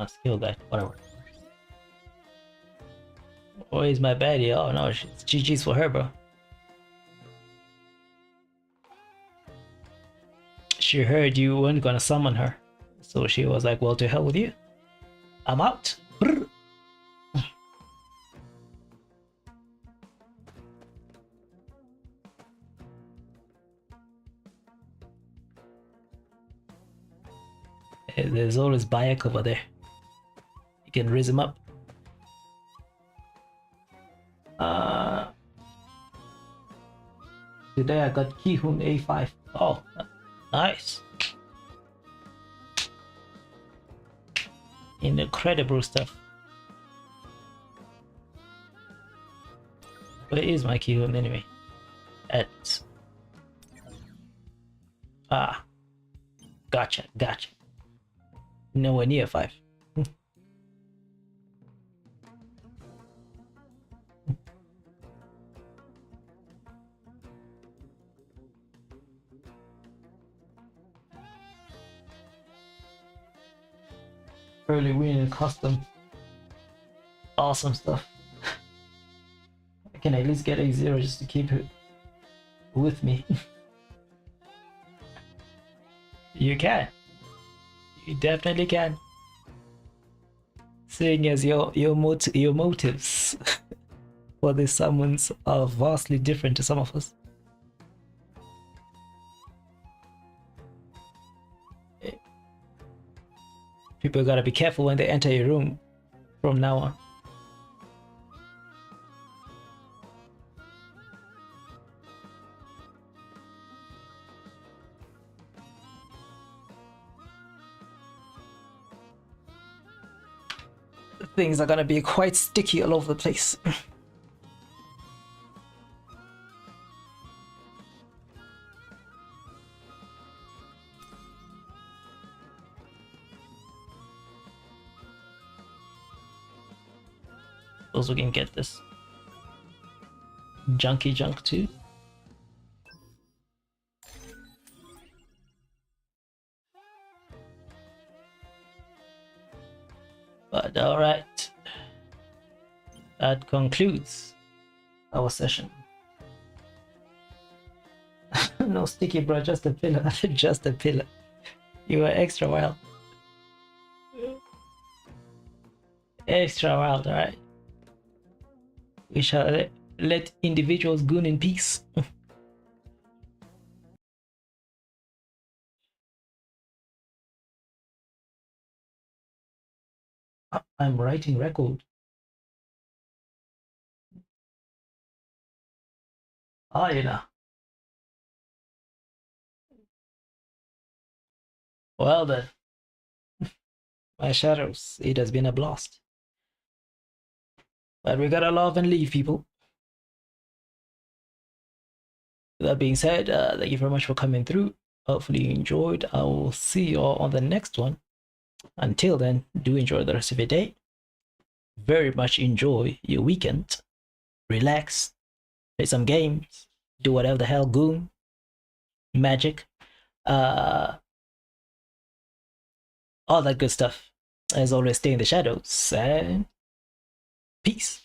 Skill guy, whatever. Where is my baddie? Oh no, it's GG's for her, bro. She heard you weren't gonna summon her, so she was like, well, to hell with you. I'm out. Brr. There's always Bayek over there. You can raise him up. Today I got Kihun A5. Oh, nice. Incredible stuff. Where is my Kihun anyway? Gotcha. Nowhere near 5. Early win in custom. Awesome stuff. I can at least get a 0 just to keep it with me. You can. You definitely can. Seeing as your motives for the summons are vastly different to some of us. People gotta be careful when they enter your room from now on. Things are gonna be quite sticky all over the place. Also can get this junky junk too. But alright, that concludes our session. No sticky, bro, just a pillar. Just a pillar. You are extra wild. Extra wild, alright. We shall let individuals goon in peace. I'm writing record. Ah, you know. Well then, my shadows. It has been a blast. But we gotta love and leave, people. That being said, thank you very much for coming through. Hopefully you enjoyed. I will see you all on the next one. Until then, do enjoy the rest of your day. Very much enjoy your weekend. Relax, play some games, do whatever the hell, goon, magic, uh, all that good stuff. As always, stay in the shadows and peace.